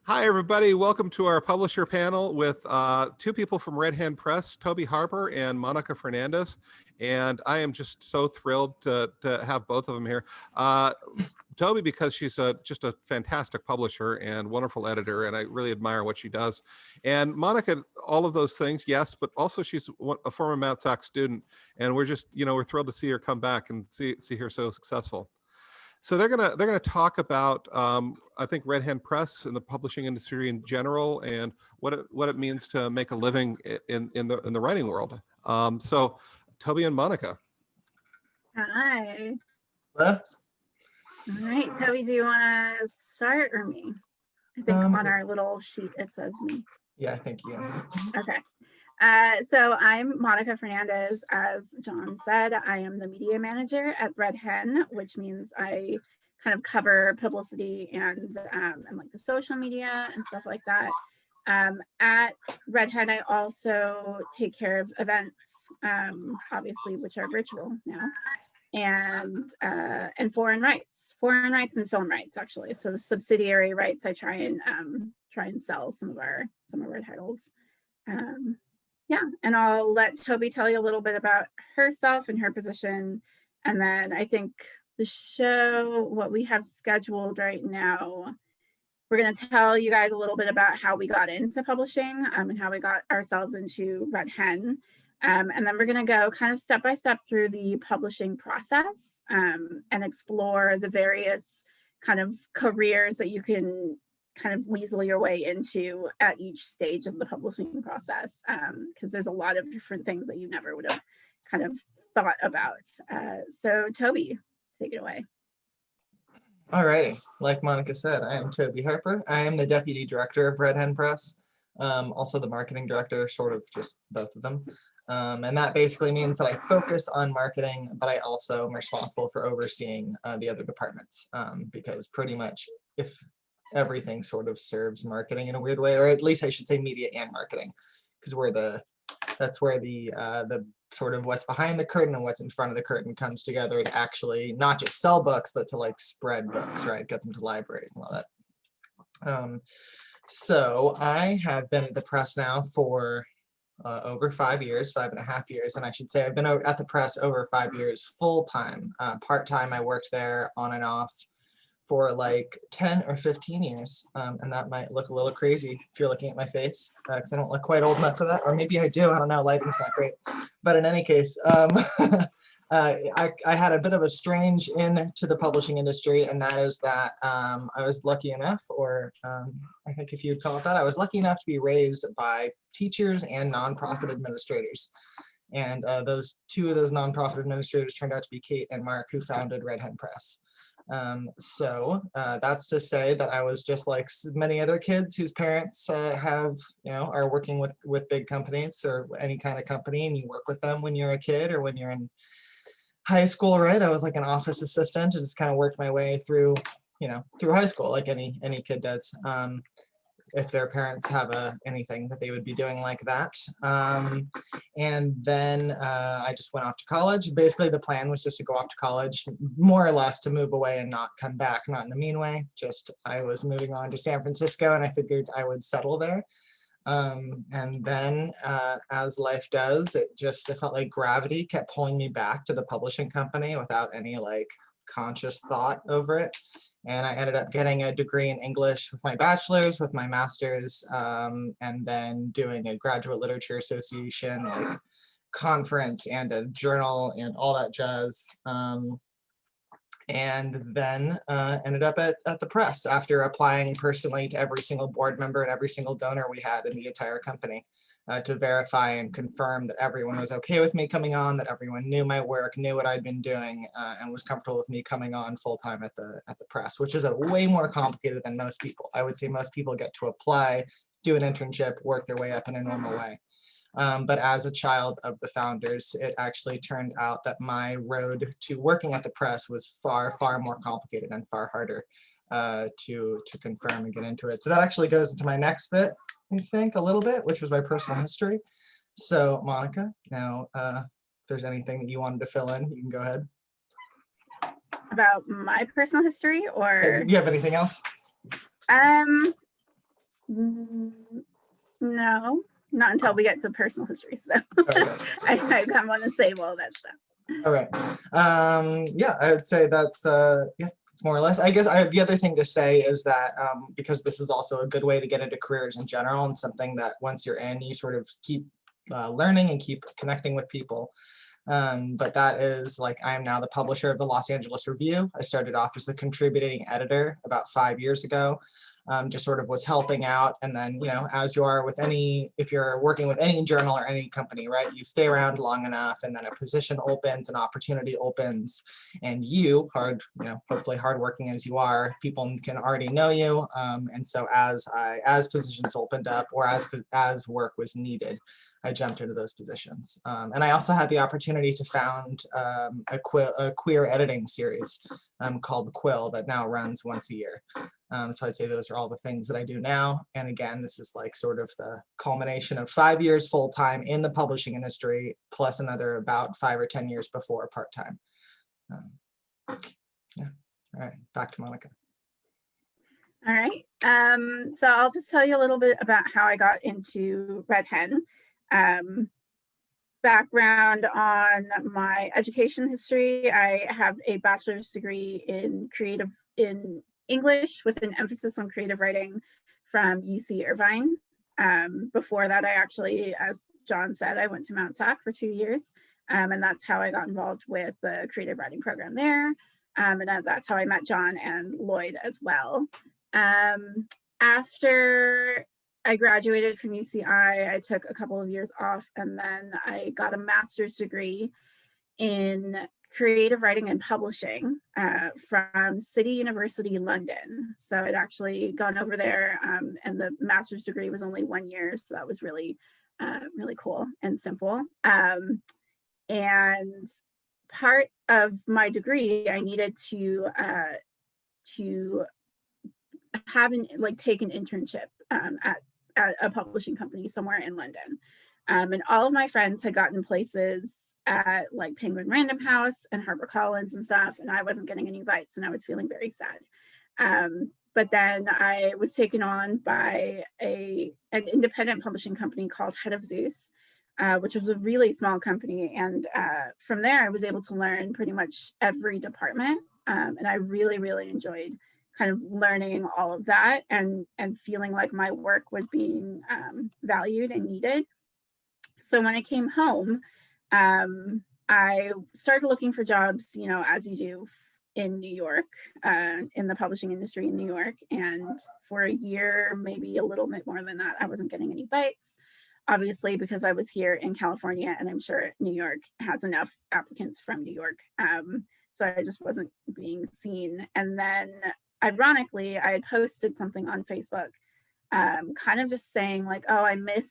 Hi, everybody. Welcome to our publisher panel with two people from Red Hen Press, Tobi Harper and Monica Fernandez. And I am just so thrilled to have both of them here. Tobi, because she's just a fantastic publisher and wonderful editor, and I really admire what she does. And Monica, all of those things, yes, but also she's a former Mount Sac student. And we're just, we're thrilled to see her come back and see her so successful. So they're gonna talk about I think Red Hen Press and the publishing industry in general, and what it means to make a living in the writing world. So Tobi and Monica. Hi. Hello? All right, Tobi, do you want to start or me? I think on our little sheet it says me. Yeah, I think yeah. Okay. So I'm Monica Fernandez. As John said, I am the media manager at Red Hen, which means I kind of cover publicity and like the social media and stuff like that. At Red Hen, I also take care of events, obviously, which are virtual now, and foreign rights and film rights, actually. So subsidiary rights, I try and sell some of our titles. Yeah, and I'll let Tobi tell you a little bit about herself and her position. And then I think the show, what we have scheduled right now, we're going to tell you guys a little bit about how we got into publishing and how we got ourselves into Red Hen. And then we're going to go kind of step by step through the publishing process and explore the various kind of careers that you can kind of weasel your way into at each stage of the publishing process, because there's a lot of different things that you never would have kind of thought about. So Tobi, take it away. All righty. Like Monica said, I am Tobi Harper. I am the Deputy Director of Red Hen Press, also the Marketing Director, sort of just both of them. And that basically means that I focus on marketing, but I also am responsible for overseeing the other departments, because pretty much if everything sort of serves marketing in a weird way, or at least I should say media and marketing, because that's where the sort of what's behind the curtain and what's in front of the curtain comes together to actually not just sell books, but to like spread books, right? Get them to libraries and all that. So I have been at the press now for over 5 years, 5.5 years, and I should say I've been at the press over 5 years full time. Part time, I worked there on and off for like 10 or 15 years, and that might look a little crazy if you're looking at my face, because I don't look quite old enough for that, or maybe I do, I don't know, lighting's not great. But in any case, I had a bit of a strange in to the publishing industry, and that is that I was lucky enough, or I think if you'd call it that, I was lucky enough to be raised by teachers and nonprofit administrators. And two of those nonprofit administrators turned out to be Kate and Mark, who founded Red Hen Press. So that's to say that I was just like many other kids whose parents are working with big companies or any kind of company, and you work with them when you're a kid or when you're in high school, right? I was like an office assistant and just kind of worked my way through high school like any kid does. If their parents have anything that they would be doing like that. And then I just went off to college. Basically, the plan was just to go off to college, more or less to move away and not come back, not in a mean way. Just I was moving on to San Francisco, and I figured I would settle there. And then, as life does, it felt like gravity kept pulling me back to the publishing company without any like conscious thought over it. And I ended up getting a degree in English with my bachelor's, with my master's, and then doing a graduate literature association like conference and a journal and all that jazz. And then ended up at the press after applying personally to every single board member and every single donor we had in the entire company to verify and confirm that everyone was okay with me coming on, that everyone knew my work, knew what I'd been doing, and was comfortable with me coming on full time at the press, which is a way more complicated than most people. I would say most people get to apply, do an internship, work their way up in a normal way. But as a child of the founders, it actually turned out that my road to working at the press was far, far more complicated and far harder to confirm and get into it. So that actually goes into my next bit, I think, a little bit, which was my personal history. So Monica, now if there's anything that you wanted to fill in, you can go ahead. About my personal history, or do you have anything else? Mm, no, not until we get to personal history. So Okay. I don't want to save all that stuff. All right. Yeah, I would say that's yeah, it's more or less. I guess the other thing to say is that because this is also a good way to get into careers in general, and something that once you're in, you sort of keep learning and keep connecting with people. But that is like, I am now the publisher of the Los Angeles Review. I started off as the contributing editor about 5 years ago. Just sort of was helping out. And then, you know, as you are with any, if you're working with any journal or any company, right, you stay around long enough and then a position opens, an opportunity opens, and you, hopefully hardworking as you are, people can already know you. And so as positions opened up, or as work was needed, I jumped into those positions. And I also had the opportunity to found a queer editing series called Quill that now runs once a year. So I'd say those are all the things that I do now. And again, this is like sort of the culmination of 5 years full-time in the publishing industry, plus another about 5 or 10 years before part-time. Yeah, all right, back to Monica. All right, so I'll just tell you a little bit about how I got into Red Hen. Background on my education history: I have a bachelor's degree in English with an emphasis on creative writing from UC Irvine. Before that, I actually, as John said, I went to Mount SAC for 2 years, and that's how I got involved with the creative writing program there. And that's how I met John and Lloyd as well. After I graduated from UCI, I took a couple of years off, and then I got a master's degree in creative writing and publishing from City University London. So I'd actually gone over there, and the master's degree was only 1 year, so that was really really cool and simple. And part of my degree, I needed to take an internship at a publishing company somewhere in London. And all of my friends had gotten places at like Penguin Random House and HarperCollins and stuff, and I wasn't getting any bites, and I was feeling very sad. But then I was taken on by an independent publishing company called Head of Zeus, which was a really small company. And from there, I was able to learn pretty much every department. And I really, really enjoyed kind of learning all of that and feeling like my work was being valued and needed. So when I came home, I started looking for jobs, you know, as you do in New York, in the publishing industry in New York. And for a year, maybe a little bit more than that, I wasn't getting any bites, obviously, because I was here in California, and I'm sure New York has enough applicants from New York. So I just wasn't being seen. And then ironically, I had posted something on Facebook, kind of just saying like, oh, I miss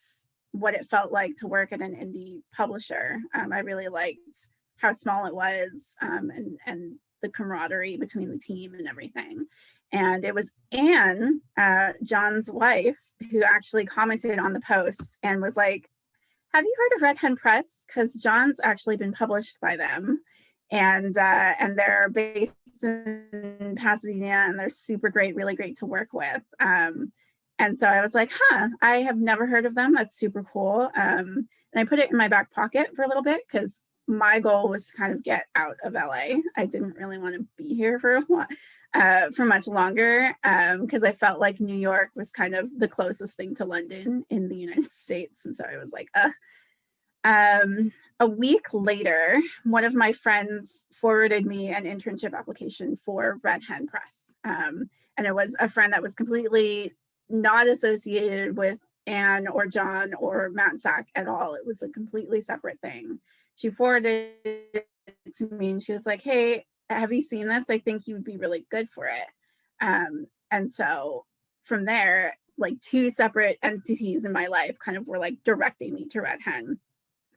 what it felt like to work at an indie publisher. I really liked how small it was, and the camaraderie between the team and everything. And it was Anne, John's wife, who actually commented on the post and was like, have you heard of Red Hen Press? Because John's actually been published by them. And they're based in Pasadena, and they're super great, really great to work with. And so I was like, I have never heard of them. That's super cool. And I put it in my back pocket for a little bit, because my goal was to kind of get out of LA. I didn't really want to be here for much longer, because I felt like New York was kind of the closest thing to London in the United States. And so I was like, a week later, one of my friends forwarded me an internship application for Red Hen Press. And it was a friend that was completely not associated with Anne or John or Mount SAC at all. It was a completely separate thing. She forwarded it to me, and she was like, hey, have you seen this? I think you would be really good for it. And so from there, like 2 separate entities in my life kind of were like directing me to Red Hen.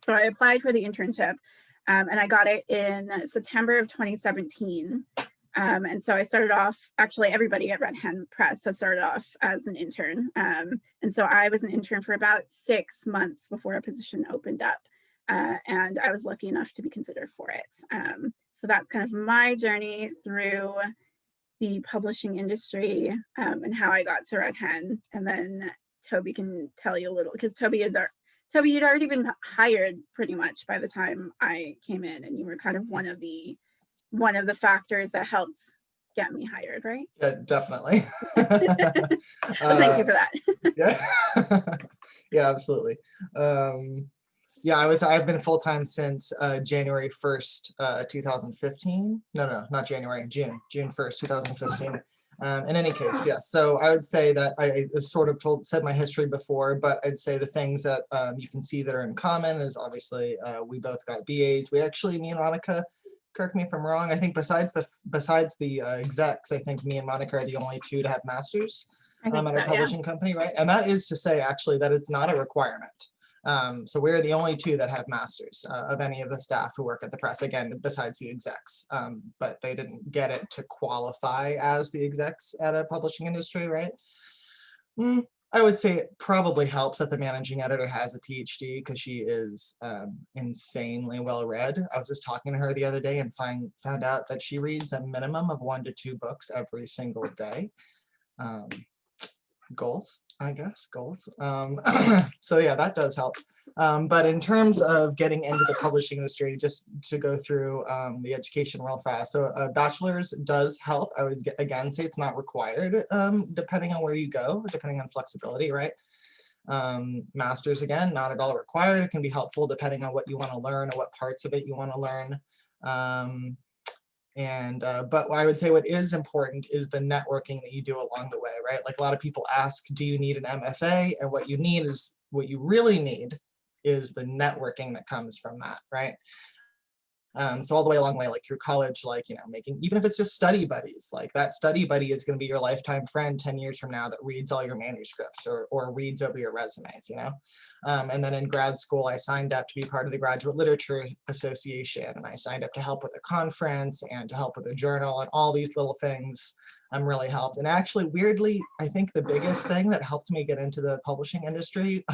So I applied for the internship, and I got it in September of 2017. And so I started off, actually everybody at Red Hen Press has started off as an intern. And so I was an intern for about 6 months before a position opened up. And I was lucky enough to be considered for it. So that's kind of my journey through the publishing industry and how I got to Red Hen, and then Tobi can tell you a little, because Tobi, you'd already been hired pretty much by the time I came in, and you were kind of one of the factors that helped get me hired, right? Yeah, definitely. Well, thank you for that. Yeah, yeah, absolutely. Yeah, I've been full-time since January 1st, 2015. No, not January, June 1st, 2015. In any case, yeah. So I would say that I sort of said my history before, but I'd say the things that you can see that are in common is obviously we both got BAs. We actually, me and Monica, correct me if I'm wrong, I think besides the execs, I think me and Monica are the only two to have masters at our publishing company, right? And that is to say actually that it's not a requirement. So we're the only two that have masters of any of the staff who work at the press, again, besides the execs, but they didn't get it to qualify as the execs at a publishing industry, right? I would say it probably helps that the managing editor has a PhD because she is insanely well read. I was just talking to her the other day and found out that she reads a minimum of 1 to 2 books every single day. Goals, I guess, goals. So yeah, that does help. But in terms of getting into the publishing industry, just to go through the education real fast. So a bachelor's does help. I would again say it's not required, depending on where you go, depending on flexibility, right? Master's, again, not at all required. It can be helpful depending on what you want to learn or what parts of it you want to learn. But I would say what is important is the networking that you do along the way, right? Like a lot of people ask, do you need an MFA? And what you really need is the networking that comes from that, right? So all the way along the way, like through college, like, making, even if it's just study buddies, like that study buddy is going to be your lifetime friend 10 years from now that reads all your manuscripts or reads over your resumes, And then in grad school, I signed up to be part of the Graduate Literature Association, and I signed up to help with a conference and to help with a journal, and all these little things really helped. And actually, weirdly, I think the biggest thing that helped me get into the publishing industry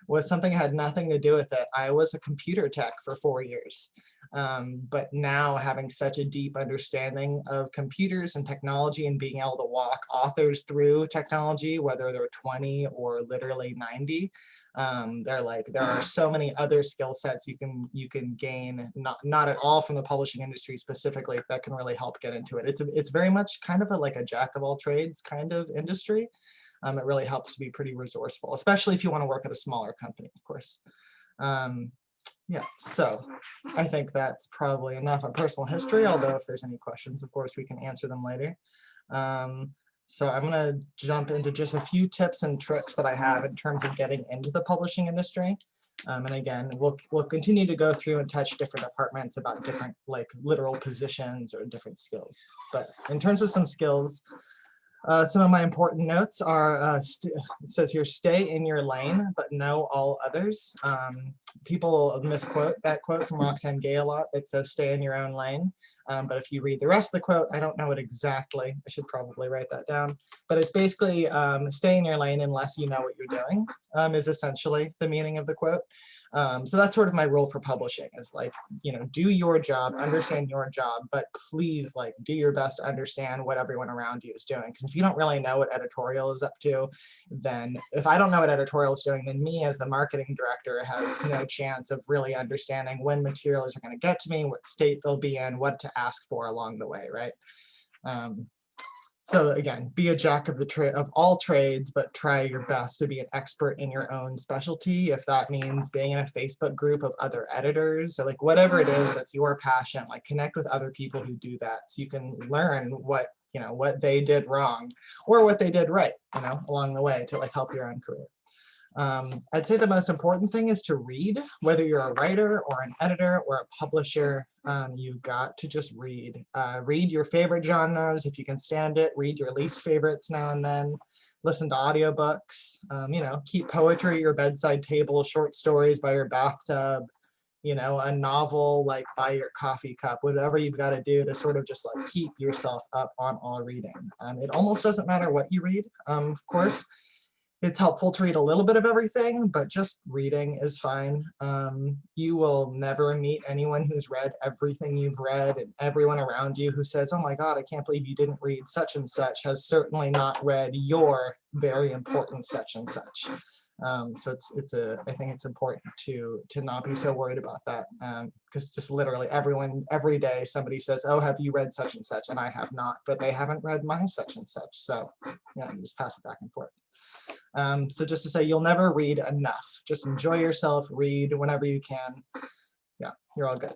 was something that had nothing to do with it. I was a computer tech for 4 years. But now having such a deep understanding of computers and technology and being able to walk authors through technology, whether they're 20 or literally 90, there are so many other skill sets you can gain, not at all from the publishing industry specifically, that can really help get into it. It's very much kind of like a jack of all trades kind of industry. It really helps to be pretty resourceful, especially if you want to work at a smaller company, of course. Yeah, so I think that's probably enough on personal history, although if there's any questions, of course, we can answer them later. So I'm going to jump into just a few tips and tricks that I have in terms of getting into the publishing industry. And again, we'll continue to go through and touch different departments about different, like, literal positions or different skills. But in terms of some skills, some of my important notes are, it says here, stay in your lane, but know all others. People misquote that quote from Roxane Gay a lot. It says, stay in your own lane. But if you read the rest of the quote, I don't know it exactly. I should probably write that down. But it's basically, stay in your lane unless you know what you're doing, is essentially the meaning of the quote. So that's sort of my rule for publishing, is like, do your job, understand your job, but please, like, do your best to understand what everyone around you is doing. Because if you don't really know what editorial is up to, then if I don't know what editorial is doing, then me as the marketing director has no chance of really understanding when materials are going to get to me, what state they'll be in, what to ask for along the way, right? So again, be a jack of all trades, but try your best to be an expert in your own specialty. If that means being in a Facebook group of other editors, or like whatever it is that's your passion, like connect with other people who do that, so you can learn what they did wrong or what they did right, along the way, to like help your own career. I'd say the most important thing is to read, whether you're a writer or an editor or a publisher. You've got to just read. Read your favorite genres if you can stand it. Read your least favorites now and then. Listen to audiobooks. Keep poetry at your bedside table, short stories by your bathtub, a novel like by your coffee cup, whatever you've got to do to sort of just like keep yourself up on all reading. It almost doesn't matter what you read, of course. it's helpful to read a little bit of everything, but just reading is fine. You will never meet anyone who's read everything you've read, and everyone around you who says, oh my God, I can't believe you didn't read such and such has certainly not read your very important such and such. So I think it's important to not be so worried about that, because just literally everyone, every day somebody says, oh, have you read such and such? And I have not, but they haven't read my such and such. So yeah, you just pass it back and forth. So just to say, you'll never read enough. Just enjoy yourself, read whenever you can. Yeah, you're all good.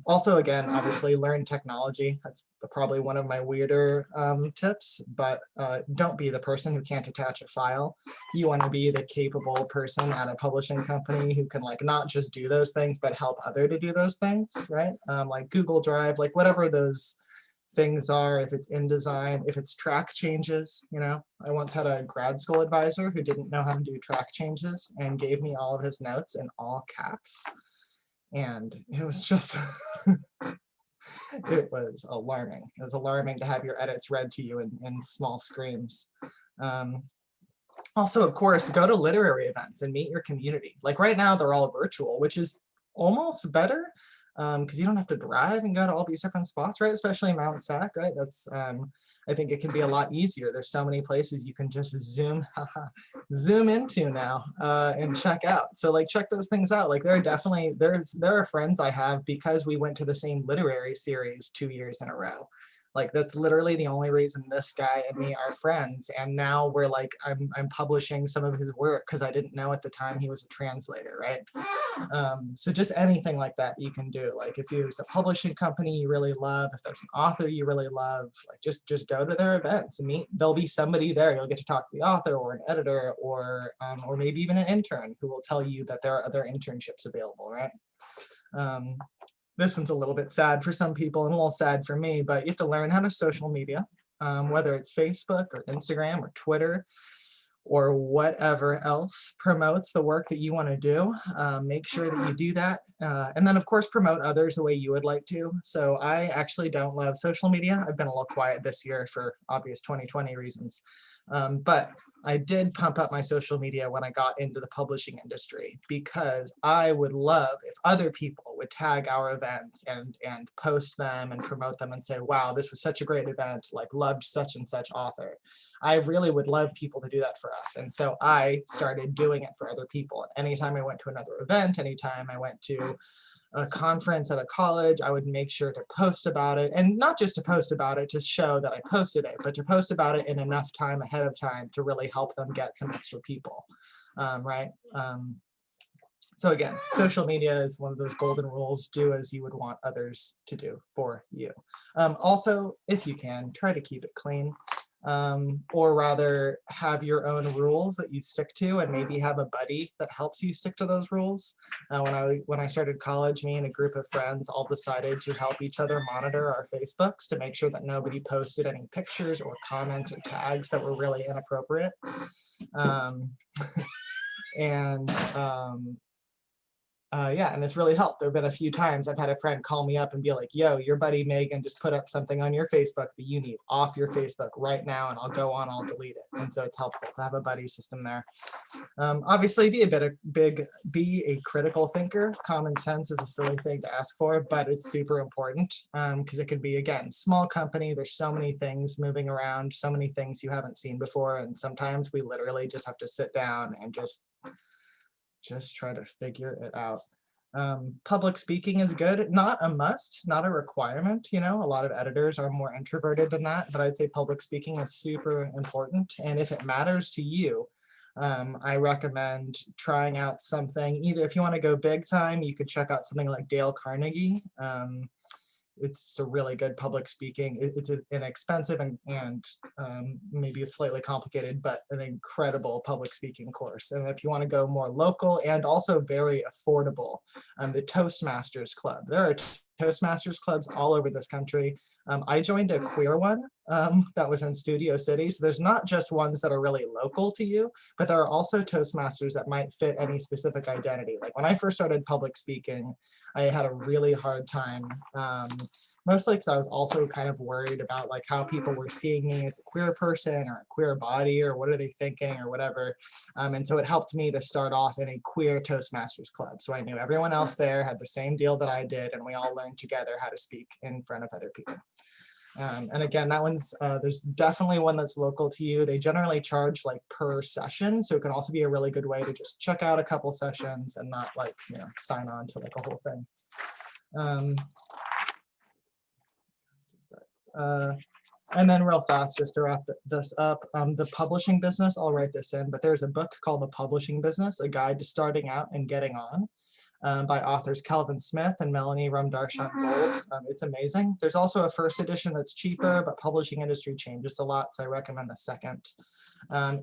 Also, again, obviously learn technology. That's probably one of my weirder tips, but don't be the person who can't attach a file. You want to be the capable person at a publishing company who can like not just do those things, but help other to do those things, right? Like Google Drive, like whatever those things are, if it's InDesign, if it's track changes, you know. I once had a grad school advisor who didn't know how to do track changes and gave me all of his notes in all caps. And it was just, it was alarming. It was alarming to have your edits read to you in small screens. Also, of course, go to literary events and meet your community. Like right now, they're all virtual, which is almost better, because you don't have to drive and go to all these different spots, right? Especially Mount Sac, right? That's, I think it can be a lot easier. There's so many places you can just zoom into now and check out. So like, check those things out. Like there are definitely, there are friends I have because we went to the same literary series 2 years in a row. Like that's literally the only reason this guy and me are friends. And now we're like, I'm publishing some of his work because I didn't know at the time he was a translator, right? So just anything like that you can do. Like if there's a publishing company you really love, if there's an author you really love, like just go to their events and meet. There'll be somebody there. You'll get to talk to the author or an editor or maybe even an intern who will tell you that there are other internships available, right? This one's a little bit sad for some people and a little sad for me, but you have to learn how to social media, whether it's Facebook or Instagram or Twitter or whatever else promotes the work that you want to do. Make sure that you do that. And then of course, promote others the way you would like to. So I actually don't love social media. I've been a little quiet this year for obvious 2020 reasons. But I did pump up my social media when I got into the publishing industry, because I would love if other people would tag our events and post them and promote them and say, wow, this was such a great event, like loved such and such author. I really would love people to do that for us. And so I started doing it for other people. And anytime I went to another event, anytime I went to a conference at a college, I would make sure to post about it, and not just to post about it to show that I posted it, but to post about it in enough time ahead of time to really help them get some extra people, right? So again, social media is one of those golden rules. Do as you would want others to do for you. Also, if you can, try to keep it clean. Or rather have your own rules that you stick to, and maybe have a buddy that helps you stick to those rules. When I started college, me and a group of friends all decided to help each other monitor our Facebooks to make sure that nobody posted any pictures or comments or tags that were really inappropriate. Yeah, and it's really helped. There have been a few times I've had a friend call me up and be like, yo, your buddy Megan just put up something on your Facebook that you need off your Facebook right now, and I'll go on, I'll delete it. And so it's helpful to have a buddy system there. Obviously, be a critical thinker. Common sense is a silly thing to ask for, but it's super important, because it could be, again, small company. There's so many things moving around, so many things you haven't seen before. And sometimes we literally just have to sit down and just try to figure it out. Public speaking is good, not a must, not a requirement. You know, a lot of editors are more introverted than that, but I'd say public speaking is super important. And if it matters to you, I recommend trying out something. Either if you want to go big time, you could check out something like Dale Carnegie. It's a really good public speaking. It's inexpensive and maybe it's slightly complicated, but an incredible public speaking course. And if you want to go more local and also very affordable, the Toastmasters Club. There are Toastmasters clubs all over this country. I joined a queer one that was in Studio City. So there's not just ones that are really local to you, but there are also Toastmasters that might fit any specific identity. Like when I first started public speaking, I had a really hard time mostly because I was also kind of worried about like how people were seeing me as a queer person or a queer body, or what are they thinking or whatever. And so it helped me to start off in a queer Toastmasters club. So I knew everyone else there had the same deal that I did, and we all learned together how to speak in front of other people. And again, that one's, there's definitely one that's local to you. They generally charge like per session. So it can also be a really good way to just check out a couple sessions and not like, you know, sign on to like a whole thing. And then real fast, just to wrap this up, the publishing business, I'll write this in, but there's a book called The Publishing Business, A Guide to Starting Out and Getting On. By authors Kelvin Smith and Melanie Rumdarshan Gold. It's amazing. There's also a first edition that's cheaper, but publishing industry changes a lot, so I recommend a second.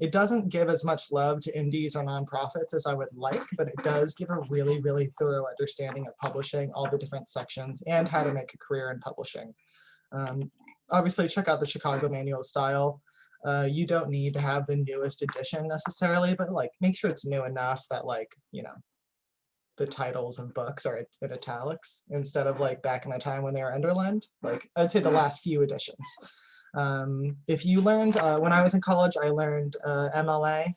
It doesn't give as much love to indies or nonprofits as I would like, but it does give a really, really thorough understanding of publishing, all the different sections, and how to make a career in publishing. Obviously, check out the Chicago Manual Style. You don't need to have the newest edition necessarily, but like make sure it's new enough that like, you know, the titles of books are in italics instead of like back in the time when they were underlined. Like I'd say the last few editions. If you learned, when I was in college, I learned MLA.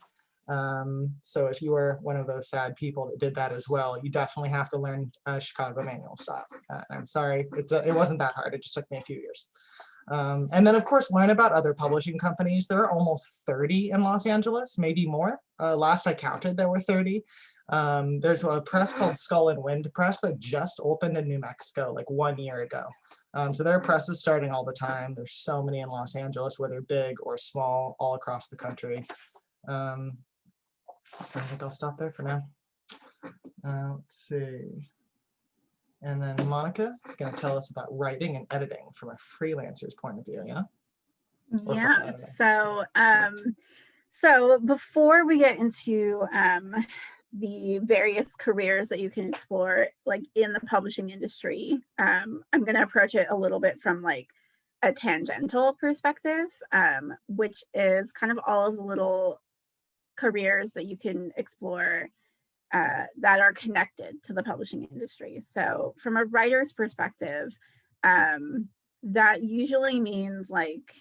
So if you were one of those sad people that did that as well, you definitely have to learn Chicago Manual Style. I'm sorry, it wasn't that hard. It just took me a few years. And then of course, learn about other publishing companies. There are almost 30 in Los Angeles, maybe more. Last I counted, there were 30. There's a press called Skull and Wind Press that just opened in New Mexico like 1 year ago. So there are presses starting all the time. There's so many in Los Angeles, whether big or small, all across the country. I think I'll stop there for now. Let's see. And then Monica is going to tell us about writing and editing from a freelancer's point of view, yeah? Yeah, so before we get into the various careers that you can explore like in the publishing industry, I'm going to approach it a little bit from like a tangential perspective, which is kind of all of the little careers that you can explore that are connected to the publishing industry. So from a writer's perspective, that usually means like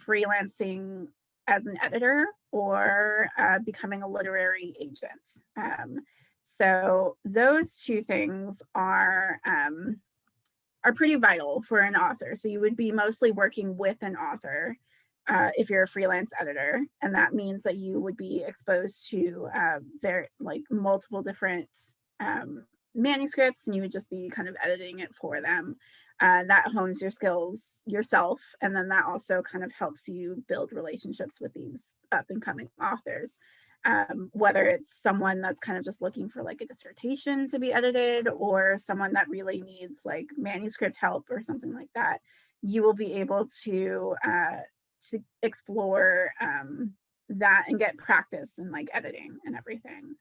freelancing as an editor or becoming a literary agent. So those two things are pretty vital for an author. So you would be mostly working with an author if you're a freelance editor, and that means that you would be exposed to multiple different manuscripts, and you would just be kind of editing it for them. That hones your skills yourself, and then that also kind of helps you build relationships with these up and coming authors. Whether it's someone that's kind of just looking for like a dissertation to be edited, or someone that really needs like manuscript help or something like that, you will be able to explore that and get practice in like editing and everything.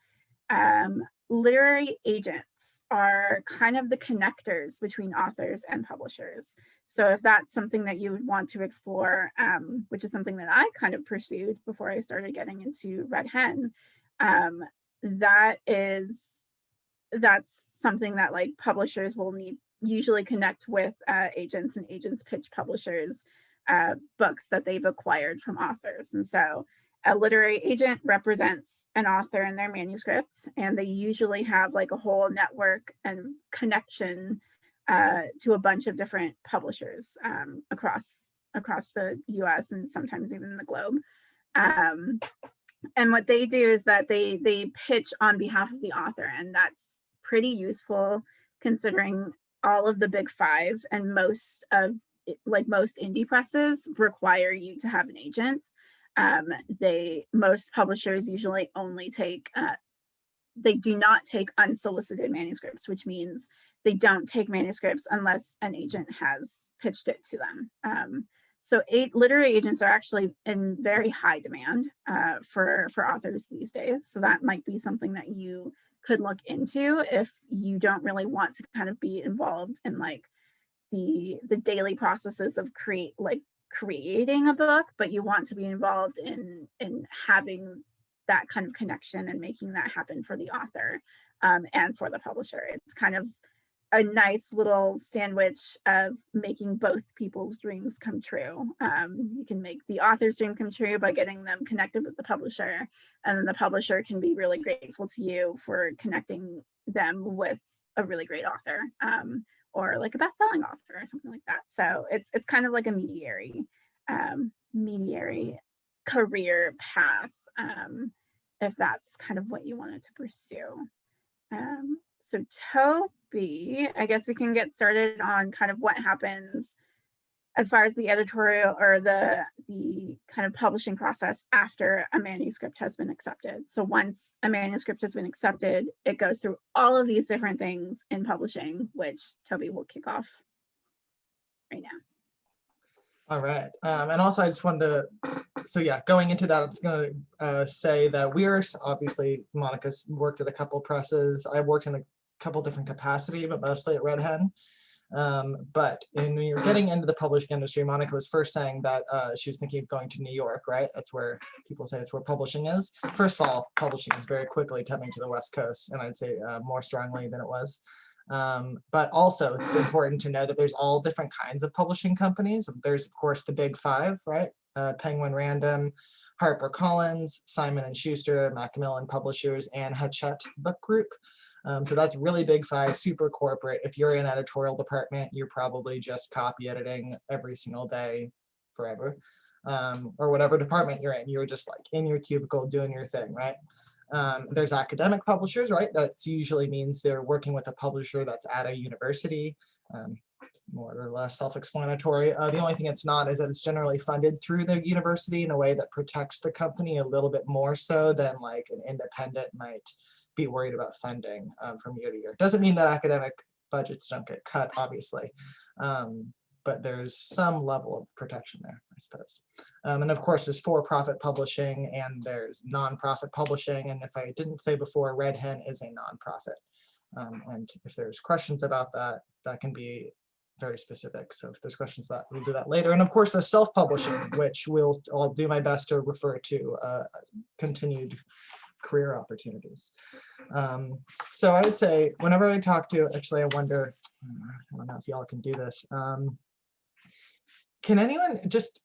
Literary agents are kind of the connectors between authors and publishers. So if that's something that you would want to explore, which is something that I kind of pursued before I started getting into Red Hen, that's something that like publishers will usually connect with agents, and agents pitch publishers books that they've acquired from authors. And so a literary agent represents an author in their manuscript, and they usually have like a whole network and connection to a bunch of different publishers across the US and sometimes even the globe. And what they do is that they pitch on behalf of the author, and that's pretty useful considering all of the big five and most indie presses require you to have an agent. Most publishers usually only take, they do not take unsolicited manuscripts, which means they don't take manuscripts unless an agent has pitched it to them. So literary agents are actually in very high demand for authors these days. So that might be something that you could look into if you don't really want to kind of be involved in like the daily processes of creating a book, but you want to be involved in having that kind of connection and making that happen for the author and for the publisher. It's kind of a nice little sandwich of making both people's dreams come true. You can make the author's dream come true by getting them connected with the publisher, and then the publisher can be really grateful to you for connecting them with a really great author, or like a best-selling author or something like that. So it's kind of like a mediary career path, if that's kind of what you wanted to pursue. So Tobi, I guess we can get started on kind of what happens as far as the editorial or the kind of publishing process after a manuscript has been accepted. So once a manuscript has been accepted, it goes through all of these different things in publishing, which Tobi will kick off right now. All right. And also I just wanted to, so yeah, going into that, I'm just going to say that we're obviously, Monica's worked at a couple presses. I've worked in a couple different capacity, but mostly at Red Hen. But when you're getting into the publishing industry, Monica was first saying that she was thinking of going to New York, right? That's where people say it's where publishing is. First of all, publishing is very quickly coming to the West Coast, and I'd say more strongly than it was. But also it's important to know that there's all different kinds of publishing companies. There's of course the big five, right? Penguin Random, Harper Collins, Simon & Schuster, Macmillan Publishers, and Hachette Book Group. So that's really big five, super corporate. If you're in editorial department, you're probably just copy editing every single day forever, or whatever department you're in. You're just like in your cubicle doing your thing, right? There's academic publishers, right? That usually means they're working with a publisher that's at a university. More or less self-explanatory. The only thing it's not is that it's generally funded through the university in a way that protects the company a little bit more so than like an independent might be worried about funding from year to year. Doesn't mean that academic budgets don't get cut, obviously. But there's some level of protection there, I suppose. And of course, there's for-profit publishing and there's nonprofit publishing. And if I didn't say before, Red Hen is a nonprofit. And if there's questions about that, that can be very specific. So if there's questions that we'll do that later. And of course, the self-publishing, which I'll do my best to refer to continued career opportunities. So I would say whenever I talk to, actually, I wonder, I don't know if y'all can do this. Can anyone just,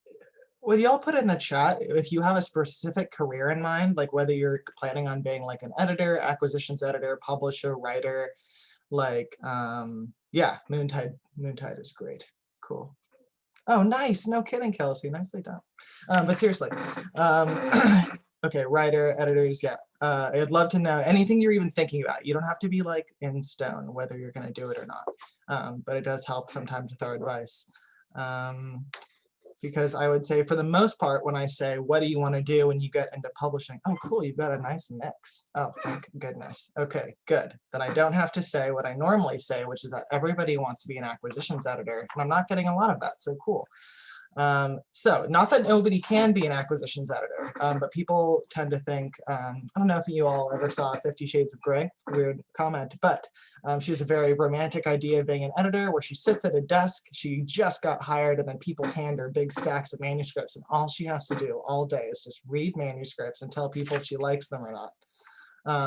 would y'all put in the chat if you have a specific career in mind, like whether you're planning on being like an editor, acquisitions editor, publisher, writer, like, yeah, Moontide is great. Cool. Oh, nice. No kidding, Kelsey. Nicely done. But seriously, okay, writer, editors, yeah. I'd love to know anything you're even thinking about. You don't have to be like in stone whether you're going to do it or not. But it does help sometimes with our advice. Because I would say for the most part, when I say, what do you want to do when you get into publishing? Oh, cool, you've got a nice mix. Oh, thank goodness. Okay, good. Then I don't have to say what I normally say, which is that everybody wants to be an acquisitions editor, and I'm not getting a lot of that, so cool. So not that nobody can be an acquisitions editor, but people tend to think, I don't know if you all ever saw 50 Shades of Grey, weird comment, but she has a very romantic idea of being an editor where she sits at a desk, she just got hired, and then people hand her big stacks of manuscripts, and all she has to do all day is just read manuscripts and tell people if she likes them or not.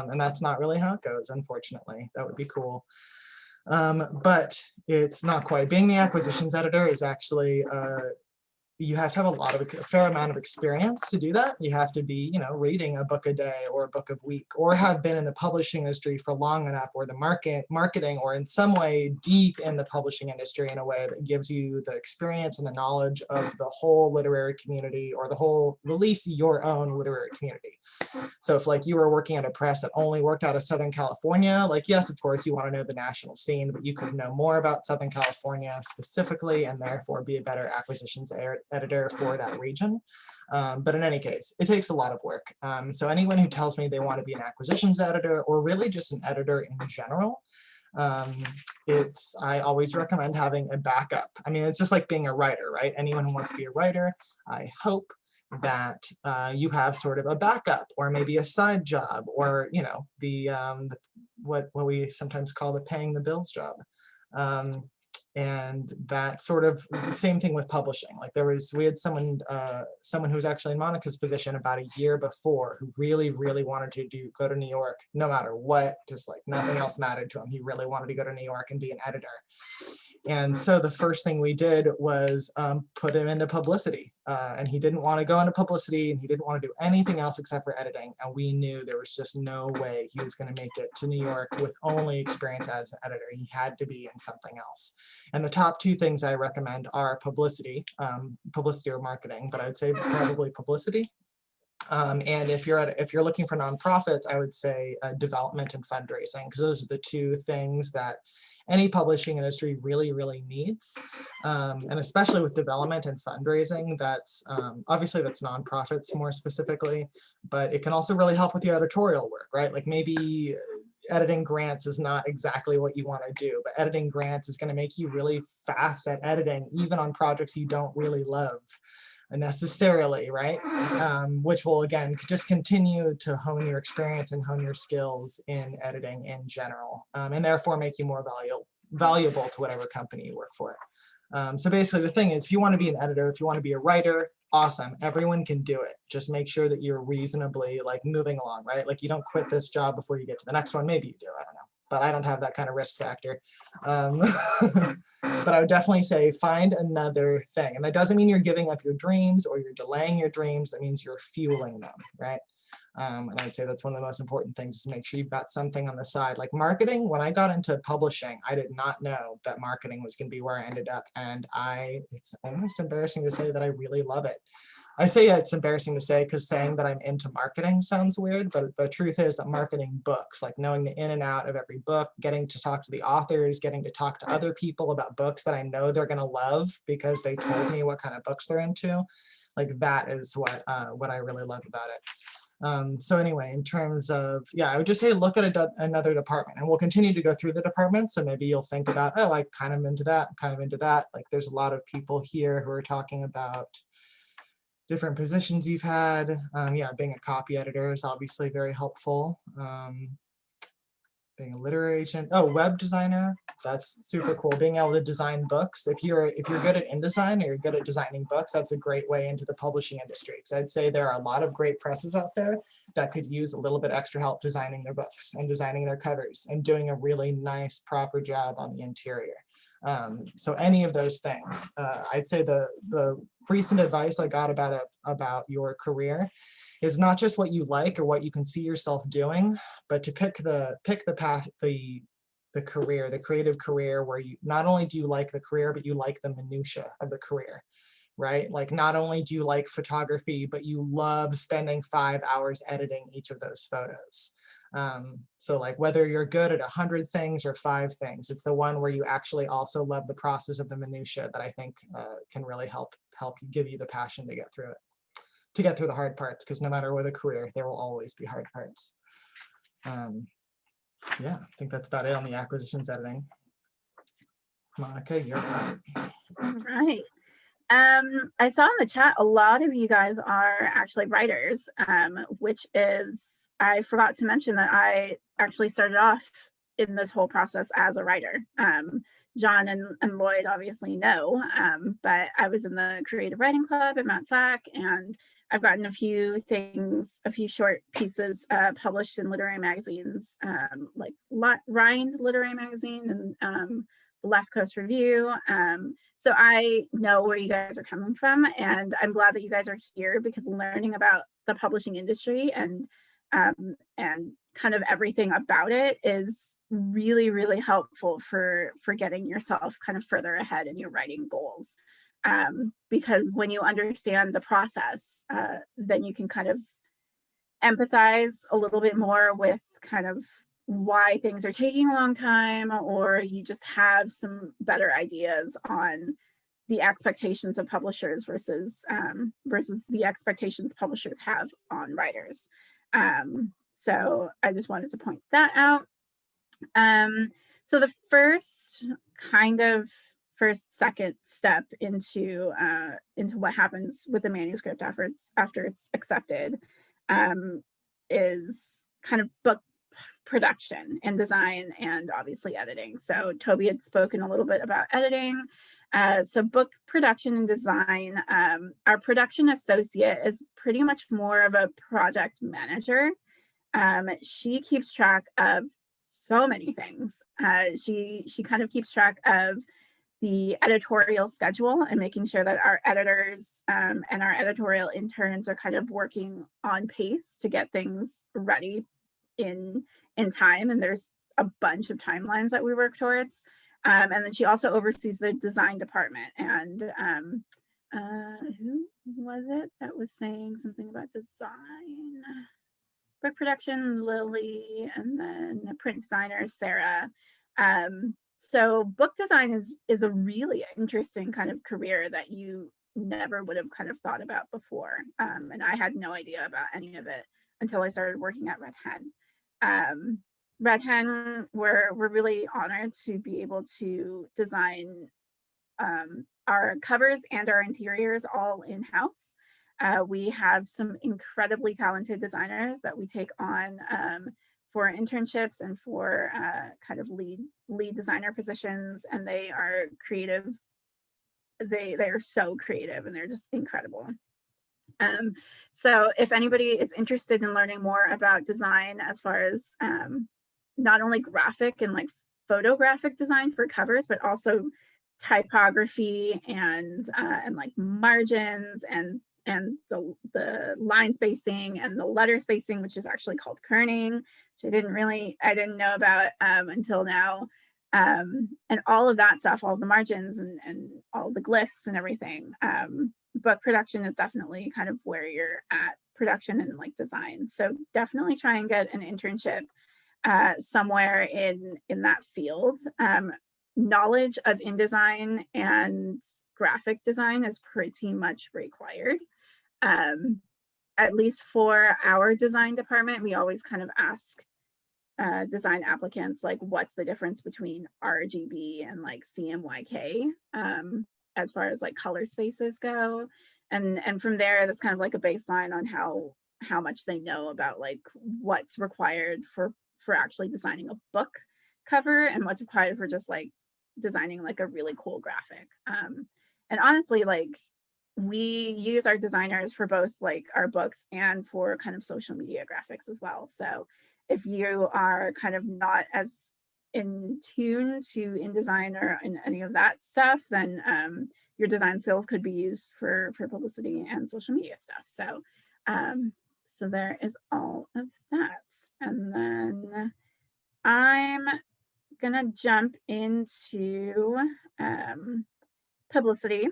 And that's not really how it goes, unfortunately. That would be cool. But it's not quite. Being the acquisitions editor is actually you have to have a fair amount of experience to do that. You have to be, reading a book a day or a book a week, or have been in the publishing industry for long enough, or the marketing, or in some way deep in the publishing industry in a way that gives you the experience and the knowledge of the whole literary community, or the whole, release your own literary community. So if like you were working at a press that only worked out of Southern California, like yes, of course you want to know the national scene, but you could know more about Southern California specifically, and therefore be a better acquisitions editor for that region. But in any case, it takes a lot of work. So anyone who tells me they want to be an acquisitions editor, or really just an editor in general, I always recommend having a backup. I mean, it's just like being a writer, right? Anyone who wants to be a writer, I hope that you have sort of a backup, or maybe a side job, or what we sometimes call the paying the bills job. And that sort of the same thing with publishing. Like we had someone who was actually in Monica's position about a year before, who really wanted to go to New York no matter what, just like nothing else mattered to him. He really wanted to go to New York and be an editor. And so the first thing we did was put him into publicity. And he didn't want to go into publicity, and he didn't want to do anything else except for editing. And we knew there was just no way he was going to make it to New York with only experience as an editor. He had to be in something else. And the top two things I recommend are publicity or marketing, but I would say probably publicity. And if you're looking for nonprofits, I would say development and fundraising, because those are the two things that any publishing industry really needs. And especially with development and fundraising, that's obviously that's nonprofits more specifically, but it can also really help with your editorial work, right? Like maybe editing grants is not exactly what you want to do, but editing grants is going to make you really fast at editing, even on projects you don't really love necessarily, right? Which will again just continue to hone your experience and hone your skills in editing in general, and therefore make you more valuable to whatever company you work for. So basically the thing is, if you want to be an editor, if you want to be a writer, awesome, everyone can do it. Just make sure that you're reasonably like moving along, right? Like you don't quit this job before you get to the next one. Maybe you do, I don't know, but I don't have that kind of risk factor. But I would definitely say find another thing. And that doesn't mean you're giving up your dreams or you're delaying your dreams. That means you're fueling them, right? And I'd say that's one of the most important things, is to make sure you've got something on the side. Like marketing, when I got into publishing, I did not know that marketing was going to be where I ended up. And it's almost embarrassing to say that I really love it. I say it's embarrassing to say because saying that I'm into marketing sounds weird, but the truth is that marketing books, like knowing the in and out of every book, getting to talk to the authors, getting to talk to other people about books that I know they're going to love because they told me what kind of books they're into, like that is what I really love about it. So anyway, in terms of, yeah, I would just say look at another department, and we'll continue to go through the departments. So maybe you'll think about, oh, I kind of into that, kind of into that. Like there's a lot of people here who are talking about different positions you've had. Yeah, being a copy editor is obviously very helpful. Being a literary agent, oh, web designer, that's super cool. Being able to design books. If you're good at InDesign or you're good at designing books, that's a great way into the publishing industry. Because I'd say there are a lot of great presses out there that could use a little bit extra help designing their books and designing their covers and doing a really nice, proper job on the interior. So any of those things, I'd say the recent advice I got about your career is not just what you like or what you can see yourself doing, but to pick the path, the career, the creative career, where you not only do you like the career, but you like the minutia of the career, right? Like not only do you like photography, but you love spending 5 hours editing each of those photos. So like whether you're good at 100 things or 5 things, it's the one where you actually also love the process of the minutia that I think can really help you, give you the passion to get through it, to get through the hard parts, because no matter what a career, there will always be hard parts. Yeah, I think that's about it on the acquisitions editing. Monica, you're up. All right. I saw in the chat a lot of you guys are actually writers, which is, I forgot to mention that I actually started off in this whole process as a writer. John and Lloyd obviously know, but I was in the creative writing club at Mount SAC, and I've gotten a few short pieces published in literary magazines, like Rind Literary Magazine and Left Coast Review. So I know where you guys are coming from, and I'm glad that you guys are here, because learning about the publishing industry and kind of everything about it is really helpful for getting yourself kind of further ahead in your writing goals. Because when you understand the process, then you can kind of empathize a little bit more with kind of why things are taking a long time, or you just have some better ideas on the expectations of publishers versus the expectations publishers have on writers. So I just wanted to point that out. So the second step into what happens with the manuscript after it's accepted is kind of book production and design and obviously editing. So Tobi had spoken a little bit about editing. So book production and design, our production associate is pretty much more of a project manager. She keeps track of so many things. She kind of keeps track of the editorial schedule and making sure that our editors and our editorial interns are kind of working on pace to get things ready in time. And there's a bunch of timelines that we work towards. And then she also oversees the design department. And who was it that was saying something about design? Book production, Lily, and then the print designer, Sarah. So book design is a really interesting kind of career that you never would have kind of thought about before. And I had no idea about any of it until I started working at Red Hen. Red Hen, we're really honored to be able to design our covers and our interiors all in-house. We have some incredibly talented designers that we take on for internships and for kind of lead designer positions, and they are creative. They are so creative and they're just incredible. So if anybody is interested in learning more about design as far as not only graphic and like photographic design for covers, but also typography and like margins and the line spacing and the letter spacing, which is actually called kerning, which I didn't know about until now. And all of that stuff, all the margins and all the glyphs and everything. Book production is definitely kind of where you're at, production and like design. So definitely try and get an internship somewhere in that field. Knowledge of InDesign and graphic design is pretty much required. At least for our design department, we always kind of ask design applicants like, what's the difference between RGB and like CMYK as far as like color spaces go, and from there that's kind of like a baseline on how much they know about like what's required for actually designing a book cover and what's required for just like designing like a really cool graphic. And honestly, like we use our designers for both like our books and for kind of social media graphics as well. So if you are kind of not as in tune to InDesign or in any of that stuff, then your design skills could be used for publicity and social media stuff. So so there is all of that. And then I'm gonna jump into publicity,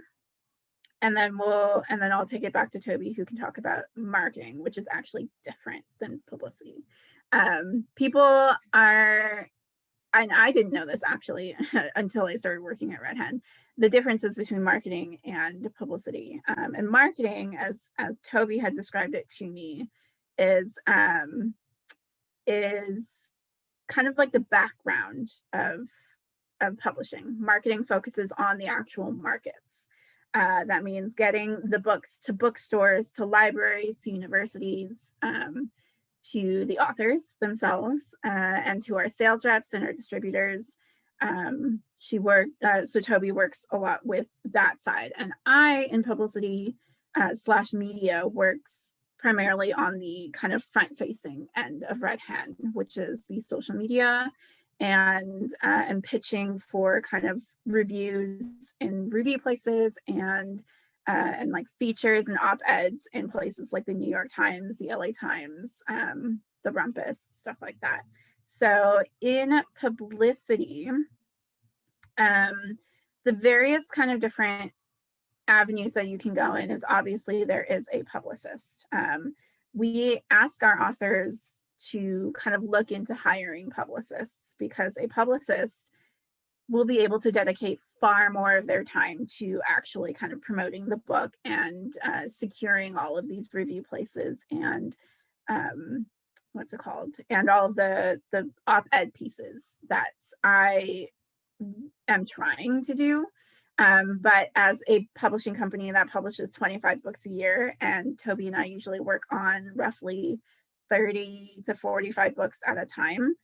and then I'll take it back to Tobi, who can talk about marketing, which is actually different than publicity. People are, and I didn't know this actually until I started working at Red Hen, the differences between marketing and publicity. And marketing, as Tobi had described it to me, is kind of like the background of publishing. Marketing focuses on the actual markets. That means getting the books to bookstores, to libraries, to universities, to the authors themselves, and to our sales reps and our distributors. So Tobi works a lot with that side, and I, in publicity / media, works primarily on the kind of front-facing end of Red Hen, which is the social media and pitching for kind of reviews in review places and like features and op-eds in places like the New York Times, the LA Times, the Rumpus, stuff like that. So in publicity, the various kind of different avenues that you can go in is obviously there is a publicist. We ask our authors to kind of look into hiring publicists because a publicist will be able to dedicate far more of their time to actually kind of promoting the book and securing all of these review places and what's it called? And all of the op-ed pieces that I am trying to do. But as a publishing company that publishes 25 books a year, and Tobi and I usually work on roughly 30 to 45 books at a time.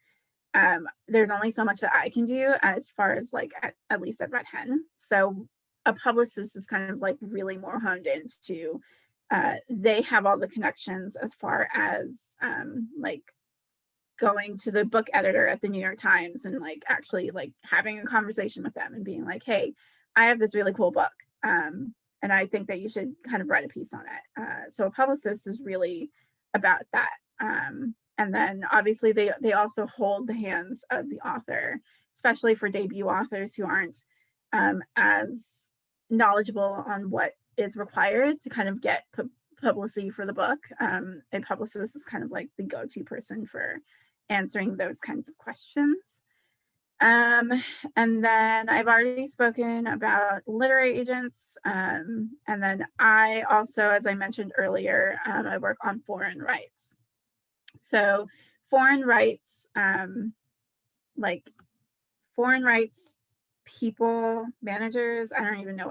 There's only so much that I can do as far as like at least at Red Hen. So a publicist is kind of like really more honed into, they have all the connections as far as like going to the book editor at the New York Times and like actually like having a conversation with them and being like, hey, I have this really cool book. And I think that you should kind of write a piece on it. So a publicist is really about that. And then obviously they also hold the hands of the author, especially for debut authors who aren't as knowledgeable on what is required to kind of get publicity for the book. A publicist is kind of like the go-to person for answering those kinds of questions. And then I've already spoken about literary agents. And then I also, as I mentioned earlier, I work on foreign rights. So foreign rights, like foreign rights people, managers, I don't even know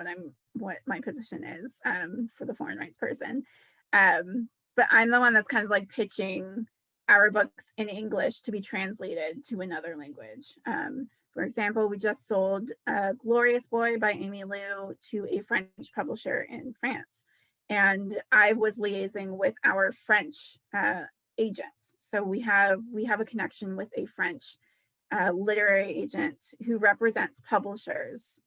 what my position is for the foreign rights person. But I'm the one that's kind of like pitching our books in English to be translated to another language. For example, we just sold Glorious Boy by Amy Liu to a French publisher in France. And I was liaising with our French agent. So we have a connection with a French literary agent who represents publishers